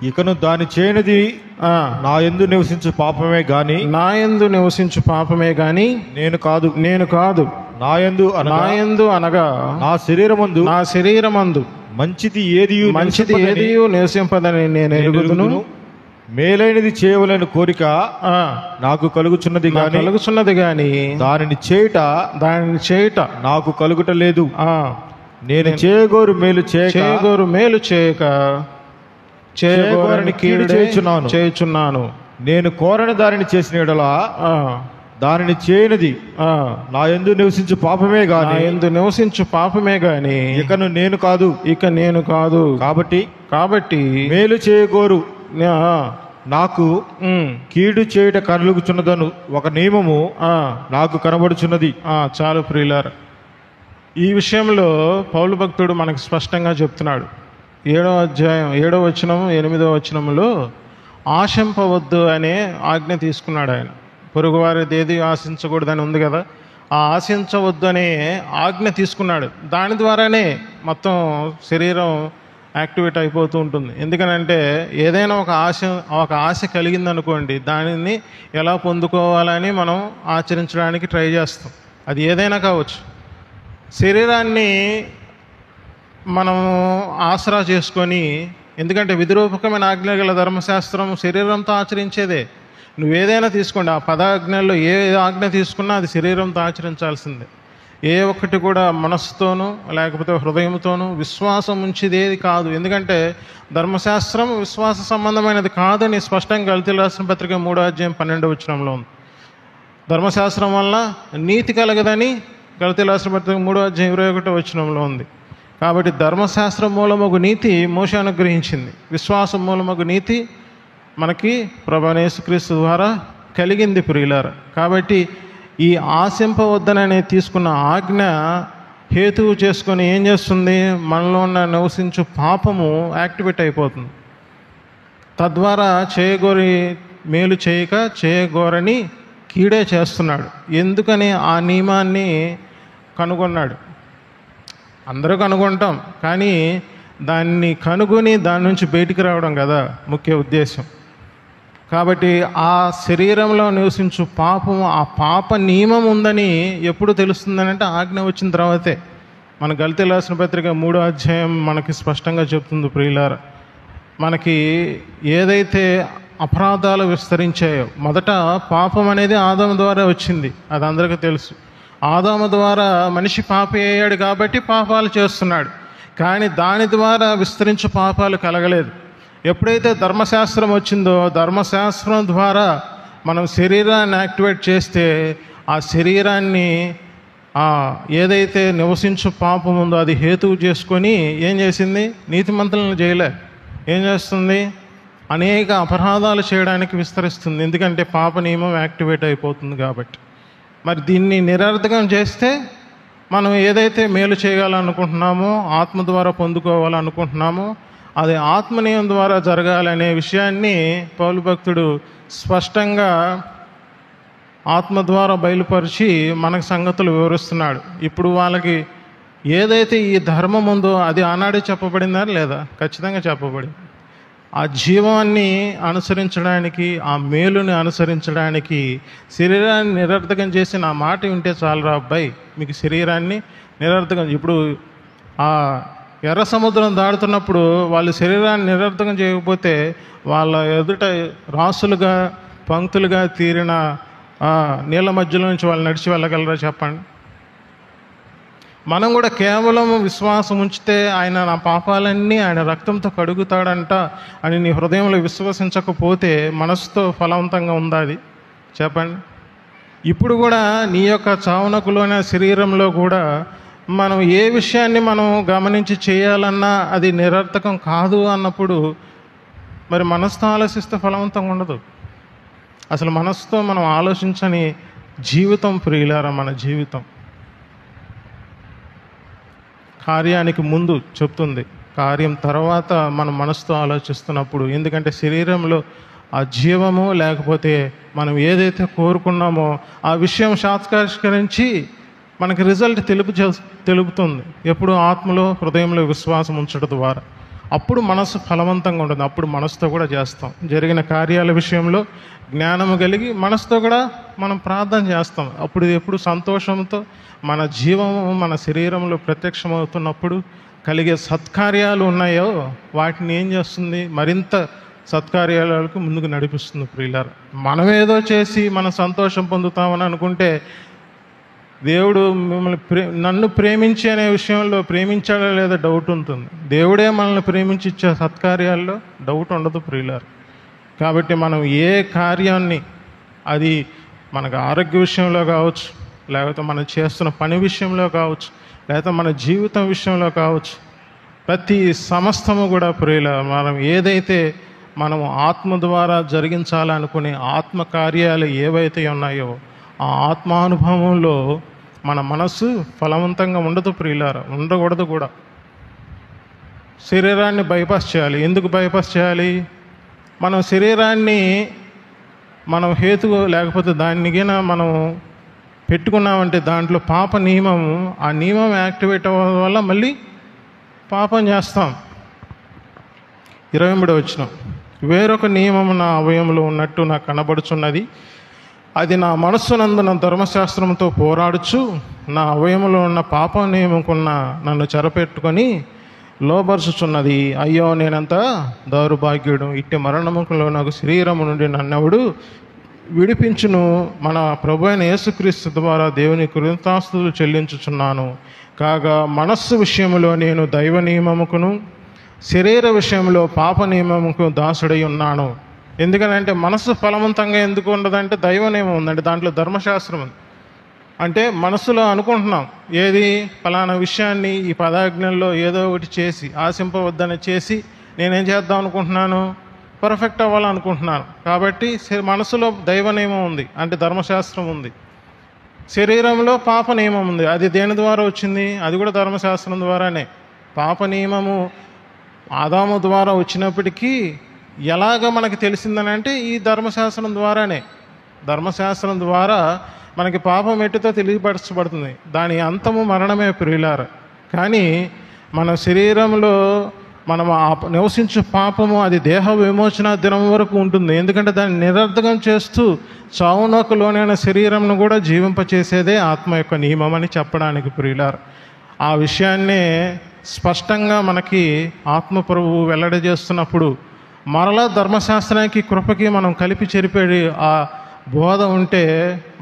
B: ఇకను దాని చేయనిది నా యందు నివసించు పాపమే గాని,
A: నా యందు నివసించు పాపమే గాని నేను కాదు.
B: నా యందు
A: అనగా
B: నా
A: శరీరమందు
B: మంచిది ఏది
A: నివసింపదని నేను ఎరుగుదును.
B: మేలైనది చేయవలని కోరిక నాకు కలుగుచున్నది గాని దానిని చేయుట నాకు కలుగుట లేదు. నేను చేయగోరు మేలు చేయక చేయగోరని కీడు చేయుచున్నాను. నేను కోరని దానిని చేసిన యెడల దానిని చేయనిది నా యందు నివసించు పాపమే గాని ఇక నేను కాదు. కాబట్టి మేలు చేయగోరు నాకు కీడు చేయుట కలుగుచున్నదను ఒక నియమము నాకు కనబడుచున్నది.
A: చాలు ప్రియులారా. ఈ విషయంలో పౌలు భక్తుడు మనకు స్పష్టంగా చెప్తున్నాడు. 7వ అధ్యాయం 7వ వచనం 8వ వచనంలో ఆశింపవద్దు అనే ఆజ్ఞ తీసుకున్నాడు ఆయన. పొరుగువారిది ఏది ఆశించకూడదని ఉంది కదా, ఆ ఆశించవద్దు అనే ఆజ్ఞ తీసుకున్నాడు. దాని ద్వారానే మొత్తం శరీరం యాక్టివేట్ అయిపోతూ ఉంటుంది. ఎందుకనంటే ఏదైనా ఒక ఆశ కలిగిందనుకోండి, దానిని ఎలా పొందుకోవాలని మనం ఆచరించడానికి ట్రై చేస్తాం. అది ఏదైనా కావచ్చు. శరీరాన్ని మనము ఆసరా చేసుకొని, ఎందుకంటే విధిరూపకమైన ఆజ్ఞ గల ధర్మశాస్త్రం శరీరంతో ఆచరించేదే. నువ్వేదైనా తీసుకోండి, ఆ 10 ఆజ్ఞల్లో ఏ ఆజ్ఞ తీసుకున్నా అది శరీరంతో ఆచరించాల్సిందే. ఏ ఒక్కటి కూడా మనస్సుతోనూ లేకపోతే హృదయంతోనూ విశ్వాసం ఉంచేది కాదు. ఎందుకంటే ధర్మశాస్త్రం విశ్వాస సంబంధమైనది కాదని స్పష్టంగా గలతీయులకు రాసిన పత్రిక 3వ అధ్యాయం 12వ వచనంలో ఉంది. ధర్మశాస్త్రం వల్ల నీతి కలగదని గలతీయులకు రాసిన పత్రిక 3వ అధ్యాయం 21వ వచనంలో ఉంది. కాబట్టి ధర్మశాస్త్రం మూలమగు నీతి మోషే అనుగ్రహించింది. విశ్వాసం మూలమగు నీతి మనకి ప్రభువైన యేసుక్రీస్తు ద్వారా కలిగింది ప్రియులారా. కాబట్టి ఈ ఆశింపవద్దనని తీసుకున్న ఆజ్ఞ హేతువు చేసుకొని ఏం చేస్తుంది? మనలో ఉన్న నివసించు పాపము యాక్టివేట్ అయిపోతుంది. తద్వారా చేయగోరి మేలు చేయక చేయగోరని కీడే చేస్తున్నాడు. ఎందుకని ఆ నియమాన్ని కనుగొన్నాడు? అందరూ కనుగొంటాం, కానీ దాన్ని కనుగొని దాని నుంచి బయటికి రావడం కదా ముఖ్య ఉద్దేశం. కాబట్టి ఆ శరీరంలో నివసించు పాపము, ఆ పాప నియమం ఉందని ఎప్పుడు తెలుస్తుందని అంటే ఆజ్ఞ వచ్చిన తర్వాతే. మన గలతీయులకు రాసిన పత్రిక 3వ అధ్యాయం మనకి స్పష్టంగా చెప్తుంది ప్రియులారా. మనకి ఏదైతే అపరాధాలు విస్తరించాయో, మొదట పాపం అనేది ఆదాము ద్వారా వచ్చింది, అది అందరికీ తెలుసు. ఆదాము ద్వారా మనిషి పాపి అయ్యాడు కాబట్టి పాపాలు చేస్తున్నాడు, కానీ దాని ద్వారా విస్తరించు పాపాలు కలగలేదు. ఎప్పుడైతే ధర్మశాస్త్రం వచ్చిందో, ధర్మశాస్త్రం ద్వారా మనం శరీరాన్ని యాక్టివేట్ చేస్తే ఆ శరీరాన్ని ఏదైతే నివసించు పాపం ఉందో అది హేతువు చేసుకొని ఏం చేసింది? నీతిమంతులను చేయలే. ఏం చేస్తుంది? అనేక అపరాధాలు చేయడానికి విస్తరిస్తుంది. ఎందుకంటే పాప నియమం యాక్టివేట్ అయిపోతుంది కాబట్టి. మరి దీన్ని నిరర్థకం చేస్తే మనం ఏదైతే మేలు చేయాలనుకుంటున్నామో, ఆత్మ ద్వారా పొందుకోవాలనుకుంటున్నామో అది ఆత్మనీయం ద్వారా జరగాలనే విషయాన్ని పౌలు భక్తుడు స్పష్టంగా ఆత్మ ద్వారా బయలుపరిచి మనకు సంగతులు వివరిస్తున్నాడు. ఇప్పుడు వాళ్ళకి ఏదైతే ఈ ధర్మం ఉందో అది ఆనాడే చెప్పబడిందా లేదా? ఖచ్చితంగా చెప్పబడింది. ఆ జీవాన్ని అనుసరించడానికి, ఆ మేలుని అనుసరించడానికి శరీరాన్ని నిరర్థకం చేసి నా మాట వింటే చాలరా అబ్బాయి, మీకు శరీరాన్ని నిరర్థకం. ఇప్పుడు ఆ ఎర్ర సముద్రం దాడుతున్నప్పుడు వాళ్ళు శరీరాన్ని నిరర్థకం చేయకపోతే వాళ్ళ ఎదుట రాసులుగా పంక్తులుగా తీరిన నీళ్ళ మధ్యలో నుంచి వాళ్ళు నడిచి వెళ్ళగలరా చెప్పండి? మనం కూడా కేవలం విశ్వాసం ఉంచితే ఆయన నా పాపాలన్నీ ఆయన రక్తంతో కడుగుతాడంట అని నీ హృదయంలో విశ్వసించకపోతే మనసుతో ఫలవంతంగా ఉందా అది? చెప్పండి. ఇప్పుడు కూడా నీ యొక్క చావునకులోని శరీరంలో కూడా మనం ఏ విషయాన్ని మనం గమనించి చేయాలన్నా అది నిరర్థకం కాదు అన్నప్పుడు మరి మనసుతో ఆలోచిస్తే ఫలవంతంగా ఉండదు. అసలు మనసుతో మనం ఆలోచించని జీవితం ప్రియులారా మన జీవితం. కార్యానికి ముందు చెప్తుంది, కార్యం తర్వాత మనం మనసుతో ఆలోచిస్తున్నప్పుడు. ఎందుకంటే శరీరంలో ఆ జీవము లేకపోతే మనం ఏదైతే కోరుకున్నామో ఆ విషయం సాక్షాత్కరించి మనకి రిజల్ట్ తెలుపుతుంది. ఎప్పుడు ఆత్మలో హృదయంలో విశ్వాసం ఉంచడం ద్వారా. అప్పుడు మనసు ఫలవంతంగా ఉంటుంది. అప్పుడు మనసుతో కూడా చేస్తాం. జరిగిన కార్యాల విషయంలో జ్ఞానము కలిగి మనసుతో కూడా మనం ప్రార్థన చేస్తాం. అప్పుడు ఎప్పుడు సంతోషంతో మన జీవము మన శరీరంలో ప్రత్యక్షమవుతున్నప్పుడు కలిగే సత్కార్యాలు ఉన్నాయో వాటిని ఏం చేస్తుంది? మరింత సత్కార్యాలకు ముందుకు నడిపిస్తుంది ప్రియులారా. మనమేదో చేసి మనం సంతోషం పొందుతామని అనుకుంటే దేవుడు మిమ్మల్ని నన్ను ప్రేమించి అనే విషయంలో ప్రేమించాడో లేదో డౌట్ ఉంటుంది. దేవుడే మనల్ని ప్రేమించి ఇచ్చే సత్కార్యాల్లో డౌట్ ఉండదు ప్రియులారా. కాబట్టి మనం ఏ కార్యాన్ని, అది మనకు ఆరోగ్య విషయంలో కావచ్చు, లేకపోతే మనం చేస్తున్న పని విషయంలో కావచ్చు, లేకపోతే మన జీవితం విషయంలో కావచ్చు, ప్రతి సమస్తము కూడా ప్రియులారా మనం ఏదైతే మనం ఆత్మ ద్వారా జరిగించాలనుకునే ఆత్మ కార్యాలు ఏవైతే ఉన్నాయో ఆ ఆత్మానుభవంలో మన మనసు ఫలవంతంగా ఉండదు ప్రియులారా, ఉండకూడదు కూడా. శరీరాన్ని బైపాస్ చేయాలి. ఎందుకు బైపాస్ చేయాలి? మనం శరీరాన్ని మనం హేతు లేకపోతే దానికిన మనం పెట్టుకున్నామంటే దాంట్లో పాప నియమం, ఆ నియమం యాక్టివేట్ అవ్వడం వల్ల మళ్ళీ పాపం చేస్తాం. 20వ వచనం, వేరొక నియమము నా అవయములో ఉన్నట్టు నాకు కనబడుచున్నది, అది నా మనస్సునందున ధర్మశాస్త్రంతో పోరాడుచు నా అవయములో ఉన్న పాప నియమకున్న నన్ను చెరపెట్టుకొని లోబరుచుచున్నది. అయ్యో నేనంత దౌర్భాగ్యుడు, ఇట్టి మరణములో నాకు శరీరము నుండి నన్నెవడు విడిపించును. మన ప్రభు అయిన యేసుక్రీస్తు ద్వారా దేవుని కృతజ్ఞతాస్తుతులు చెల్లించుచున్నాను. కాగా మనస్సు విషయంలో నేను దైవ నియమముకును, శరీర విషయంలో పాప నియమముకు దాసుడై ఉన్నాను. ఎందుకనంటే మనస్సు ఫలవంతంగా ఎందుకు ఉండదంటే దైవ నియమం ఉందండి, దాంట్లో ధర్మశాస్త్రం ఉంది. అంటే మనసులో అనుకుంటున్నాం ఏది, ఫలానా విషయాన్ని ఈ పదాజ్ఞల్లో ఏదో ఒకటి చేసి ఆశింపవద్దని చేసి నేనేం చేద్దాం అనుకుంటున్నాను, పర్ఫెక్ట్ అవ్వాలనుకుంటున్నాను. కాబట్టి మనసులో దైవ నియమం ఉంది, అంటే ధర్మశాస్త్రం ఉంది. శరీరంలో పాప నియమం ఉంది. అది దేని ద్వారా వచ్చింది? అది కూడా ధర్మశాస్త్రం ద్వారానే. పాప నియమము ఆదాము ద్వారా వచ్చినప్పటికీ ఎలాగ మనకి తెలిసిందని అంటే ఈ ధర్మశాస్త్రం ద్వారానే. ధర్మశాస్త్రం ద్వారా మనకి పాపం ఎట్టుతో తెలియపరచబడుతుంది. దాని అంతము మరణమే ప్రియులార. కానీ మన శరీరంలో మనం నివసించే పాపము అది దేహ విమోచన దినం వరకు ఉంటుంది. ఎందుకంటే దాన్ని నిరర్థకం చేస్తూ చావునోకలోనైన శరీరంను కూడా జీవింపచేసేదే ఆత్మ యొక్క నియమం అని చెప్పడానికి ప్రియులార. ఆ విషయాన్నే స్పష్టంగా మనకి ఆత్మ ప్రభువు వెల్లడి మరలా ధర్మశాస్త్రానికి కృపకి మనం కలిపి చెరిపేది ఆ బోధ ఉంటే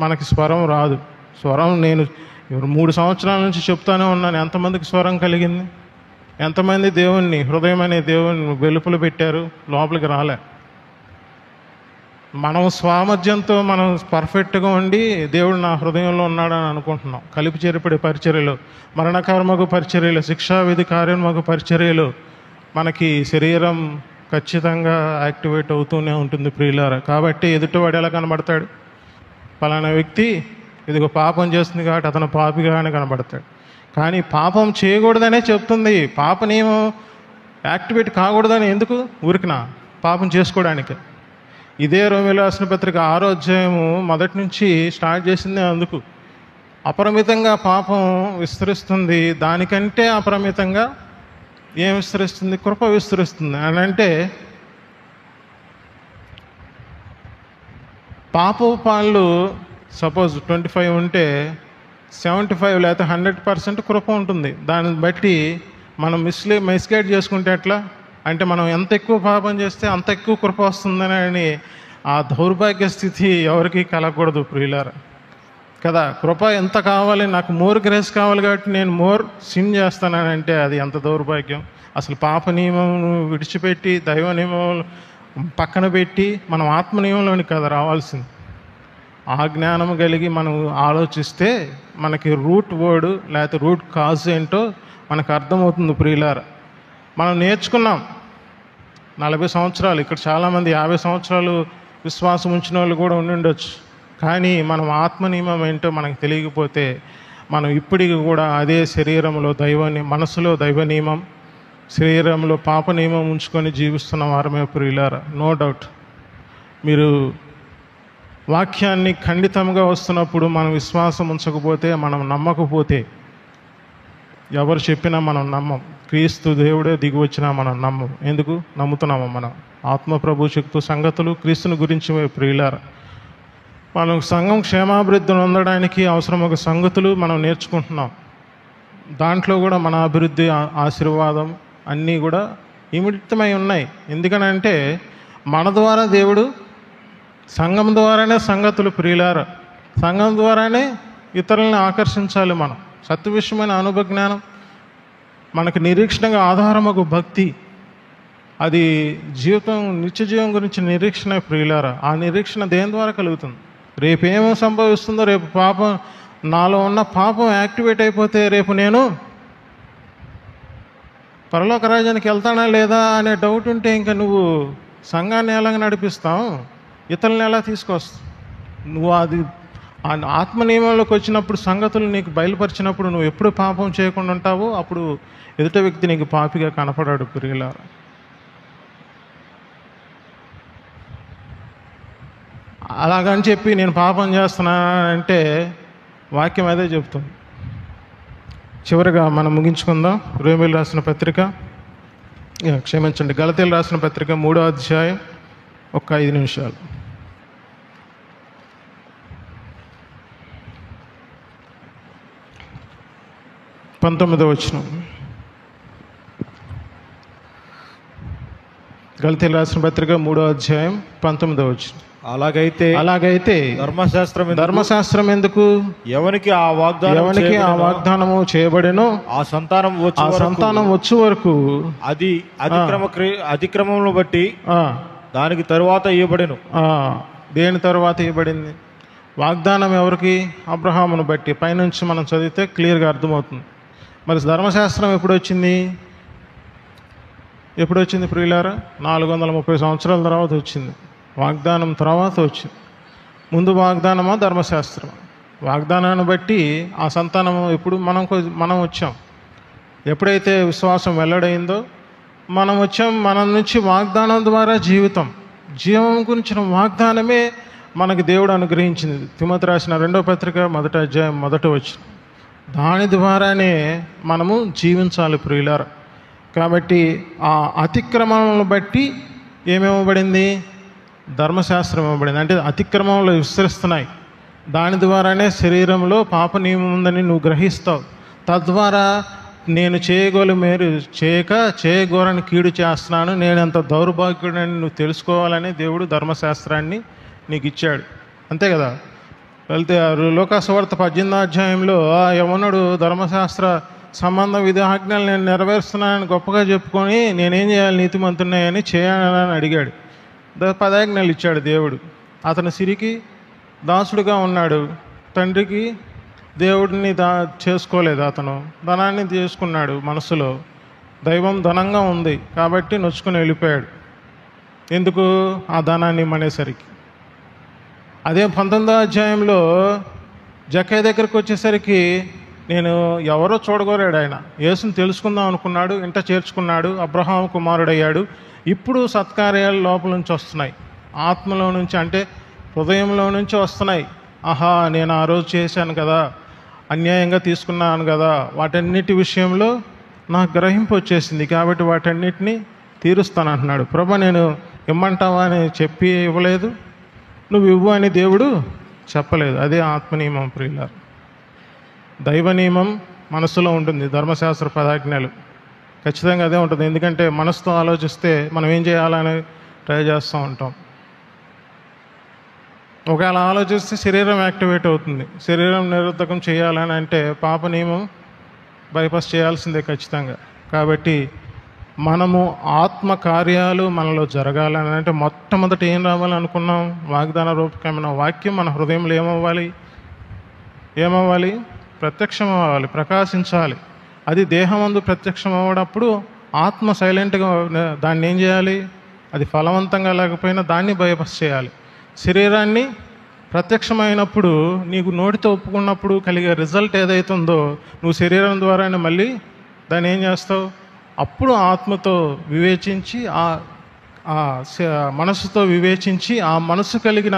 A: మనకి స్వరం రాదు. స్వరం నేను 3 సంవత్సరాల నుంచి చెప్తానే ఉన్నాను. ఎంతమందికి స్వరం కలిగింది? ఎంతమంది దేవుణ్ణి, హృదయం అనే దేవుణ్ణి వెలుపలు పెట్టారు, లోపలికి రాలే. మనం స్వామర్థ్యంతో మనం పర్ఫెక్ట్గా ఉండి దేవుడు నా హృదయంలో ఉన్నాడని అనుకుంటున్నాం. కలిపి చెరిపడే పరిచర్యలు, మరణకర్మకు పరిచర్యలు, శిక్షావిధి కార్యమకు పరిచర్యలు మనకి శరీరం ఖచ్చితంగా యాక్టివేట్ అవుతూనే ఉంటుంది ప్రియులారా. కాబట్టి ఎదుటివాడు ఎలా కనబడతాడు? పలానా వ్యక్తి ఇదిగో పాపం చేస్తుంది కాబట్టి అతను పాపిగానే కనబడతాడు. కానీ పాపం చేయకూడదనే చెప్తుంది. పాప నియమం యాక్టివేట్ కాకూడదని ఎందుకు? ఊరికినా పాపం చేసుకోవడానికి. ఇదే రోమీయులకు రాసిన పత్రిక 6వ అధ్యాయము మొదటి నుంచి స్టార్ట్ చేసింది అందుకు. అపరిమితంగా పాపం విస్తరిస్తుంది, దానికంటే అపరిమితంగా ఏం విస్తరిస్తుంది? కృప విస్తరిస్తుంది. అని అంటే పాపపు పాళ్ళు సపోజ్ 25 ఉంటే 75 లేకపోతే 100% కృప ఉంటుంది. దాన్ని బట్టి మనం మిస్గైడ్ చేసుకుంటే ఎట్లా అంటే, మనం ఎంత ఎక్కువ పాపం చేస్తే అంత ఎక్కువ కృప వస్తుందని ఆ దౌర్భాగ్య స్థితి ఎవరికి కలగకూడదు ప్రియులారా కదా. కృప ఎంత కావాలి, నాకు మోర్ గ్రేస్ కావాలి కాబట్టి నేను మోర్ సిన్ చేస్తానంటే అది ఎంత దౌర్భాగ్యం. అసలు పాప నియమం విడిచిపెట్టి దైవ నియమం పక్కన పెట్టి మనం ఆత్మ నియమంలోని కదా రావాల్సింది. ఆ జ్ఞానం కలిగి మనం ఆలోచిస్తే మనకి రూట్ వర్డ్ లేకపోతే రూట్ కాజ్ ఏంటో మనకు అర్థమవుతుంది ప్రియులారా. మనం నేర్చుకున్నాం 40 సంవత్సరాలు, ఇక్కడ చాలామంది 50 సంవత్సరాలు విశ్వాసం ఉంచిన వాళ్ళు కూడా ఉండొచ్చు. కానీ మనం ఆత్మ నియమం ఏంటో మనకు తెలియకపోతే మనం ఇప్పటికి కూడా అదే శరీరంలో మనసులో దైవ నియమం, శరీరంలో పాప నియమం ఉంచుకొని జీవిస్తున్న వారమే ప్రియులారా. No doubt. మీరు వాక్యాన్ని ఖండితంగా వస్తున్నప్పుడు మనం విశ్వాసం ఉంచకపోతే, మనం నమ్మకపోతే, ఎవరు చెప్పినా మనం నమ్మం. క్రీస్తు దేవుడే దిగి వచ్చినా మనం నమ్మం. ఎందుకు నమ్ముతున్నాము? మనం ఆత్మ ప్రభు శక్తి సంగతులు క్రీస్తుని గురించి ప్రియులారా. మనం సంఘం క్షేమాభివృద్ధిని పొందడానికి అవసరమైన సంగతులు మనం నేర్చుకుంటున్నాం. దాంట్లో కూడా మన అభివృద్ధి, ఆశీర్వాదం అన్నీ కూడా ఇమిడితమై ఉన్నాయి. ఎందుకనంటే మన ద్వారా దేవుడు, సంఘం ద్వారానే సంగతులు ప్రియులారా. సంఘం ద్వారానే ఇతరులను ఆకర్షించాలి. మనం సత్య విషయమైన అనుభవజ్ఞానం, మనకు నిరీక్షణగా ఆధారమగు భక్తి, అది జీవితం నిత్య జీవం గురించి నిరీక్షణ ప్రియులారా. ఆ నిరీక్షణ దేని ద్వారా కలుగుతుంది? రేపు ఏమో సంభవిస్తుందో, రేపు పాపం నాలో ఉన్న పాపం యాక్టివేట్ అయిపోతే రేపు నేను పరలోక రాజ్యానికి వెళ్తానా లేదా అనే డౌట్ ఉంటే ఇంకా నువ్వు సంఘాన్ని ఎలాగ నడిపిస్తావు? ఇతరులను ఎలా తీసుకొస్తావు? నువ్వు అది ఆత్మ నియమంలోకి వచ్చినప్పుడు సంగతులు నీకు బయలుపరిచినప్పుడు నువ్వు ఎప్పుడు పాపం చేయకుండా ఉంటావో అప్పుడు ఎదుట వ్యక్తి నీకు పాపిగా కనపడాడు ప్రియులారా. అలాగని చెప్పి నేను పాపం చేస్తున్నానంటే వాక్యం అదే చెప్తుంది. చివరిగా మనం ముగించుకుందాం. రోమీయులకు రాసిన పత్రిక, క్షమించండి, గలతీయులకు రాసిన పత్రిక 3వ అధ్యాయం 5 నిమిషాలు. 19వ వచనం. గలతీయులకు రాసిన పత్రిక 3వ అధ్యాయం 19వ వచనం. అలాగైతే ధర్మశాస్త్రం ఎందుకు? ఎవనికి ఆ వాగ్దానము చేయబడెనో ఆ సంతానం వచ్చు వరకు అది అతిక్రమమును బట్టి దానికి తరువాత ఇవ్వబడెను. దేని తరువాత ఇవ్వబడింది? వాగ్దానం ఎవరికి? అబ్రహామును బట్టి. పైనుంచి మనం చదివితే క్లియర్గా అర్థమవుతుంది. మరి ధర్మశాస్త్రం ఎప్పుడు వచ్చింది ప్రియులారా? 430 సంవత్సరాల తర్వాత వచ్చింది. వాగ్దానం తర్వాత వచ్చింది. ముందు వాగ్దానమా ధర్మశాస్త్రం? వాగ్దానాన్ని బట్టి ఆ సంతానం ఎప్పుడు మనం వచ్చాం. ఎప్పుడైతే విశ్వాసం వెల్లడైందో మనం వచ్చాం. మన నుంచి వాగ్దానం ద్వారా జీవం గురించిన వాగ్దానమే మనకి దేవుడు అనుగ్రహించింది. తిమోతి రాసిన 2వ పత్రిక 1వ అధ్యాయం 1వ వచనం. దాని ద్వారానే మనము జీవించాలి ప్రియులారా. కాబట్టి ఆ అతిక్రమణను బట్టి ఏమివ్వబడింది? ధర్మశాస్త్రం ఇవ్వబడింది. అంటే అతిక్రమంలో విస్తరిస్తున్నాయి. దాని ద్వారానే శరీరంలో పాప నియమం ఉందని నువ్వు గ్రహిస్తావు. తద్వారా నేను చేయగోలు మేలు చేయగోరని కీడు చేస్తున్నాను, నేను ఎంత దౌర్భాగ్యుడని నువ్వు తెలుసుకోవాలని దేవుడు ధర్మశాస్త్రాన్ని నీకు ఇచ్చాడు. అంతే కదా. వెళ్తే లోకాసువార్త 18వ అధ్యాయంలో యవనుడు ధర్మశాస్త్ర సంబంధ విధి ఆజ్ఞలు నేను నెరవేరుస్తున్నానని గొప్పగా చెప్పుకొని నేనేం చేయాలి, నీతిమంతున్నాయని చేయాలని అడిగాడు. 10 ఆజ్ఞలు ఇచ్చాడు దేవుడు. అతను సిరికి దాసుడుగా ఉన్నాడు. తండ్రికి దేవుడిని చేసుకోలేదు. అతను ధనాన్ని చేసుకున్నాడు. మనసులో దైవం ధనంగా ఉంది కాబట్టి నొచ్చుకుని వెళ్ళిపోయాడు. ఎందుకు? ఆ ధనాన్ని ఇమ్మనేసరికి. అదే 19వ అధ్యాయంలో జక్కయ్య దగ్గరకు వచ్చేసరికి నేను ఎవరో చూడగోరాడు ఆయన. యేసుని తెలుసుకుందాం అనుకున్నాడు, ఇంట చేర్చుకున్నాడు, అబ్రహాం కుమారుడయ్యాడు. ఇప్పుడు సత్కార్యాలు లోపల నుంచి వస్తున్నాయి, ఆత్మలో నుంచి, అంటే హృదయంలో నుంచి వస్తున్నాయి. ఆహా, నేను ఆ రోజు చేశాను కదా, అన్యాయంగా తీసుకున్నాను కదా, వాటన్నిటి విషయంలో నాకు గ్రహింపు వచ్చేసింది, కాబట్టి వాటన్నిటిని తీరుస్తాను అంటున్నాడు. ప్రభా, నేను ఇమ్మంటావా అని చెప్పి ఇవ్వలేదు, నువ్వు ఇవ్వు అని దేవుడు చెప్పలేదు. అదే ఆత్మనియమం ప్రియులారా. దైవ నియమం మనసులో ఉంటుంది, ధర్మశాస్త్ర పదాజ్ఞలు ఖచ్చితంగా అదే ఉంటుంది. ఎందుకంటే మనసుతో ఆలోచిస్తే మనం ఏం చేయాలని ట్రై చేస్తూ ఉంటాం. ఒకవేళ ఆలోచిస్తే శరీరం యాక్టివేట్ అవుతుంది. శరీరం నిరర్ధకం చేయాలని అంటే పాప నియమం బైపాస్ చేయాల్సిందే ఖచ్చితంగా. కాబట్టి మనము ఆత్మ కార్యాలు మనలో జరగాలని అంటే మొట్టమొదటి ఏం రావాలనుకున్నాం? వాగ్దాన రూపకమైన వాక్యం మన హృదయంలో ఏమవ్వాలి? ప్రత్యక్షం అవ్వాలి, ప్రకాశించాలి. అది దేహమందు ప్రత్యక్షం అవ్వడప్పుడు ఆత్మ సైలెంట్గా దాన్ని ఏం చేయాలి? అది ఫలవంతంగా లేకపోయినా దాన్ని బైపాస్ చేయాలి. శరీరాన్ని ప్రత్యక్షమైనప్పుడు, నీకు నోటితో ఒప్పుకున్నప్పుడు కలిగే రిజల్ట్ ఏదైతుందో నువ్వు శరీరం ద్వారానే మళ్ళీ దాన్ని ఏం చేస్తావు? అప్పుడు ఆత్మతో వివేచించి, మనసుతో వివేచించి, ఆ మనసు కలిగిన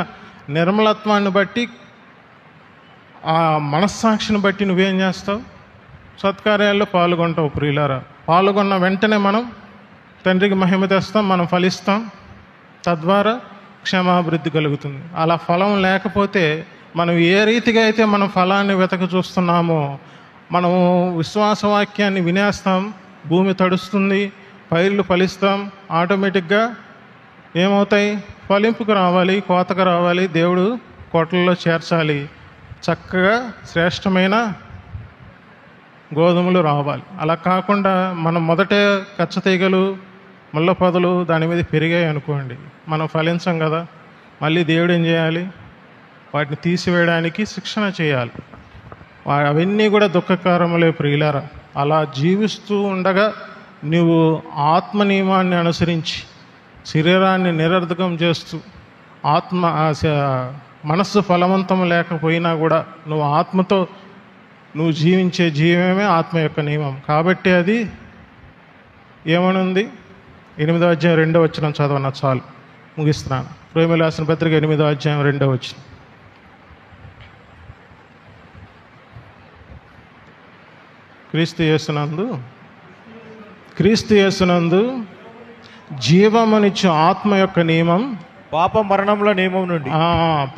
A: నిర్మలత్వాన్ని బట్టి, ఆ మనస్సాక్షిని బట్టి నువ్వేం చేస్తావు? సత్కార్యాల్లో పాల్గొంటావు ప్రియులారా. పాల్గొన్న వెంటనే మనం తండ్రికి మహిమ తెస్తాం, మనం ఫలిస్తాం, తద్వారా క్షమాభివృద్ధి కలుగుతుంది. అలా ఫలం లేకపోతే మనం ఏ రీతిగా అయితే మనం ఫలాన్ని వెతక చూస్తున్నామో, మనము విశ్వాసవాక్యాన్ని వినేస్తాం, భూమి తడుస్తుంది, పైర్లు ఫలిస్తాం, ఆటోమేటిక్గా ఏమవుతాయి? ఫలింపుకు రావాలి, కోతకు రావాలి, దేవుడు కోటల్లో చేర్చాలి, చక్కగా శ్రేష్టమైన గోధుమలు రావాలి. అలా కాకుండా మనం మొదటే కచ్చతీగలు, ముళ్ళ పొదలు దాని మీద పెరిగాయి అనుకోండి, మనం ఫలించం కదా. మళ్ళీ దేవుడు ఏం చేయాలి? వాటిని తీసివేయడానికి శిక్షణ చేయాలి. అవన్నీ కూడా దుఃఖకారములే ప్రియులారా. అలా జీవిస్తూ ఉండగా నువ్వు ఆత్మ నియమాన్ని అనుసరించి శరీరాన్ని నిరర్ధకం చేస్తూ మనస్సు ఫలవంతం లేకపోయినా కూడా నువ్వు ఆత్మతో నువ్వు జీవించే జీవమే ఆత్మ యొక్క నియమం. కాబట్టి అది ఏమనుంది? 8వ అధ్యాయం 2వ వచనం చదవన చాలు, ముగిస్తున్నాను. రోమీయులకు రాసిన పత్రిక 8వ అధ్యాయం 2వ వచనం. క్రీస్తు యేసునందు జీవమునిచ్చు ఆత్మ యొక్క నియమం
B: పాప మరణముల నియమం నుండి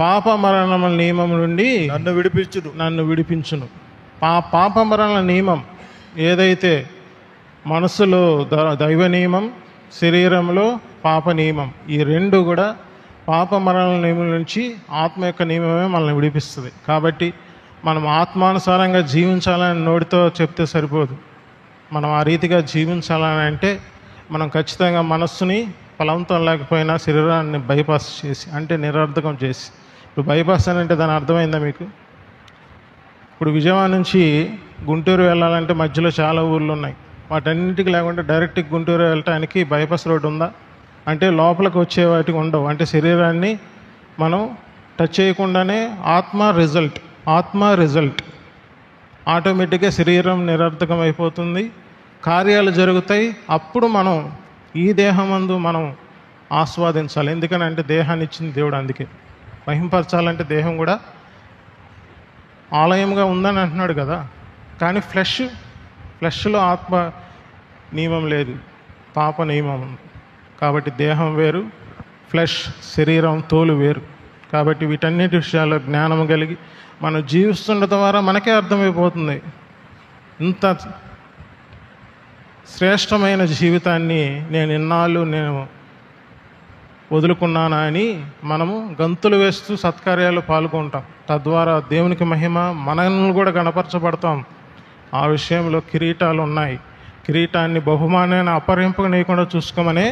A: పాప మరణముల నియమం నుండి నన్ను విడిపించును. పాప మరణల నియమం ఏదైతే మనసులో దైవ నియమం, శరీరంలో పాప నియమం, ఈ రెండు కూడా పాప మరణల నియమం నుంచి ఆత్మ యొక్క నియమమే మనల్ని విడిపిస్తుంది. కాబట్టి మనం ఆత్మానుసారంగా జీవించాలని నోటితో చెప్తే సరిపోదు. మనం ఆ రీతిగా జీవించాలని అంటే మనం ఖచ్చితంగా మనస్సుని ఫలంతో లేకపోయినా శరీరాన్ని బైపాస్ చేసి, అంటే నిరర్ధకం చేసి. ఇప్పుడు బైపాస్ అని అంటే దాని అర్థమైందా మీకు? ఇప్పుడు విజయవాడ నుంచి గుంటూరు వెళ్ళాలంటే మధ్యలో చాలా ఊర్లు ఉన్నాయి. వాటన్నిటికీ లేకుండా డైరెక్ట్గా గుంటూరు వెళ్ళటానికి బైపాస్ రోడ్డు ఉందా అంటే లోపలికి వచ్చే వాటికి ఉండవు. అంటే శరీరాన్ని మనం టచ్ చేయకుండానే ఆత్మ రిజల్ట్ ఆటోమేటిక్గా శరీరం నిరర్ధకం అయిపోతుంది, కార్యాలు జరుగుతాయి. అప్పుడు మనం ఈ దేహమందు మనం ఆస్వాదించాలి. ఎందుకనంటే దేహాన్ని ఇచ్చింది దేవుడు, అందుకే మహింపరచాలంటే దేహం కూడా ఆలయంగా ఉందని అంటున్నాడు కదా. కానీ ఫ్లెష్లో ఆత్మ నియమం లేదు, పాప నియమం ఉంది. కాబట్టి దేహం వేరు, ఫ్లెష్ శరీరం తోలు వేరు. కాబట్టి వీటన్నిటి విషయాల్లో జ్ఞానం కలిగి మనం జీవిస్తున్న ద్వారా మనకే అర్థమైపోతుంది, ఇంత శ్రేష్టమైన జీవితాన్ని నేను వదులుకున్నానా అని మనము గంతులు వేస్తూ సత్కార్యాలు పాల్గొంటాం. తద్వారా దేవునికి మహిమ, మనల్ని కూడా గణపరచబడతాం. ఆ విషయంలో కిరీటాలు ఉన్నాయి. కిరీటాన్ని బహుమానాన్ని అపహరింపనీయకుండా చూసుకోమనే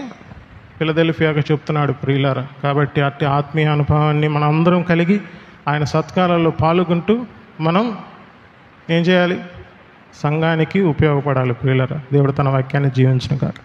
A: ఫిలదెల్ఫియాకు చెప్తున్నాడు ప్రియులారా. కాబట్టి అట్టి ఆత్మీయ అనుభవాన్ని మనం అందరం కలిగి ఆయన సత్కారాల్లో పాల్గొంటూ మనం ఏం చేయాలి? సంఘానికి ఉపయోగపడాలి ప్రియులారా. దేవుడు తన వాక్యాన్ని జీవించును కాక.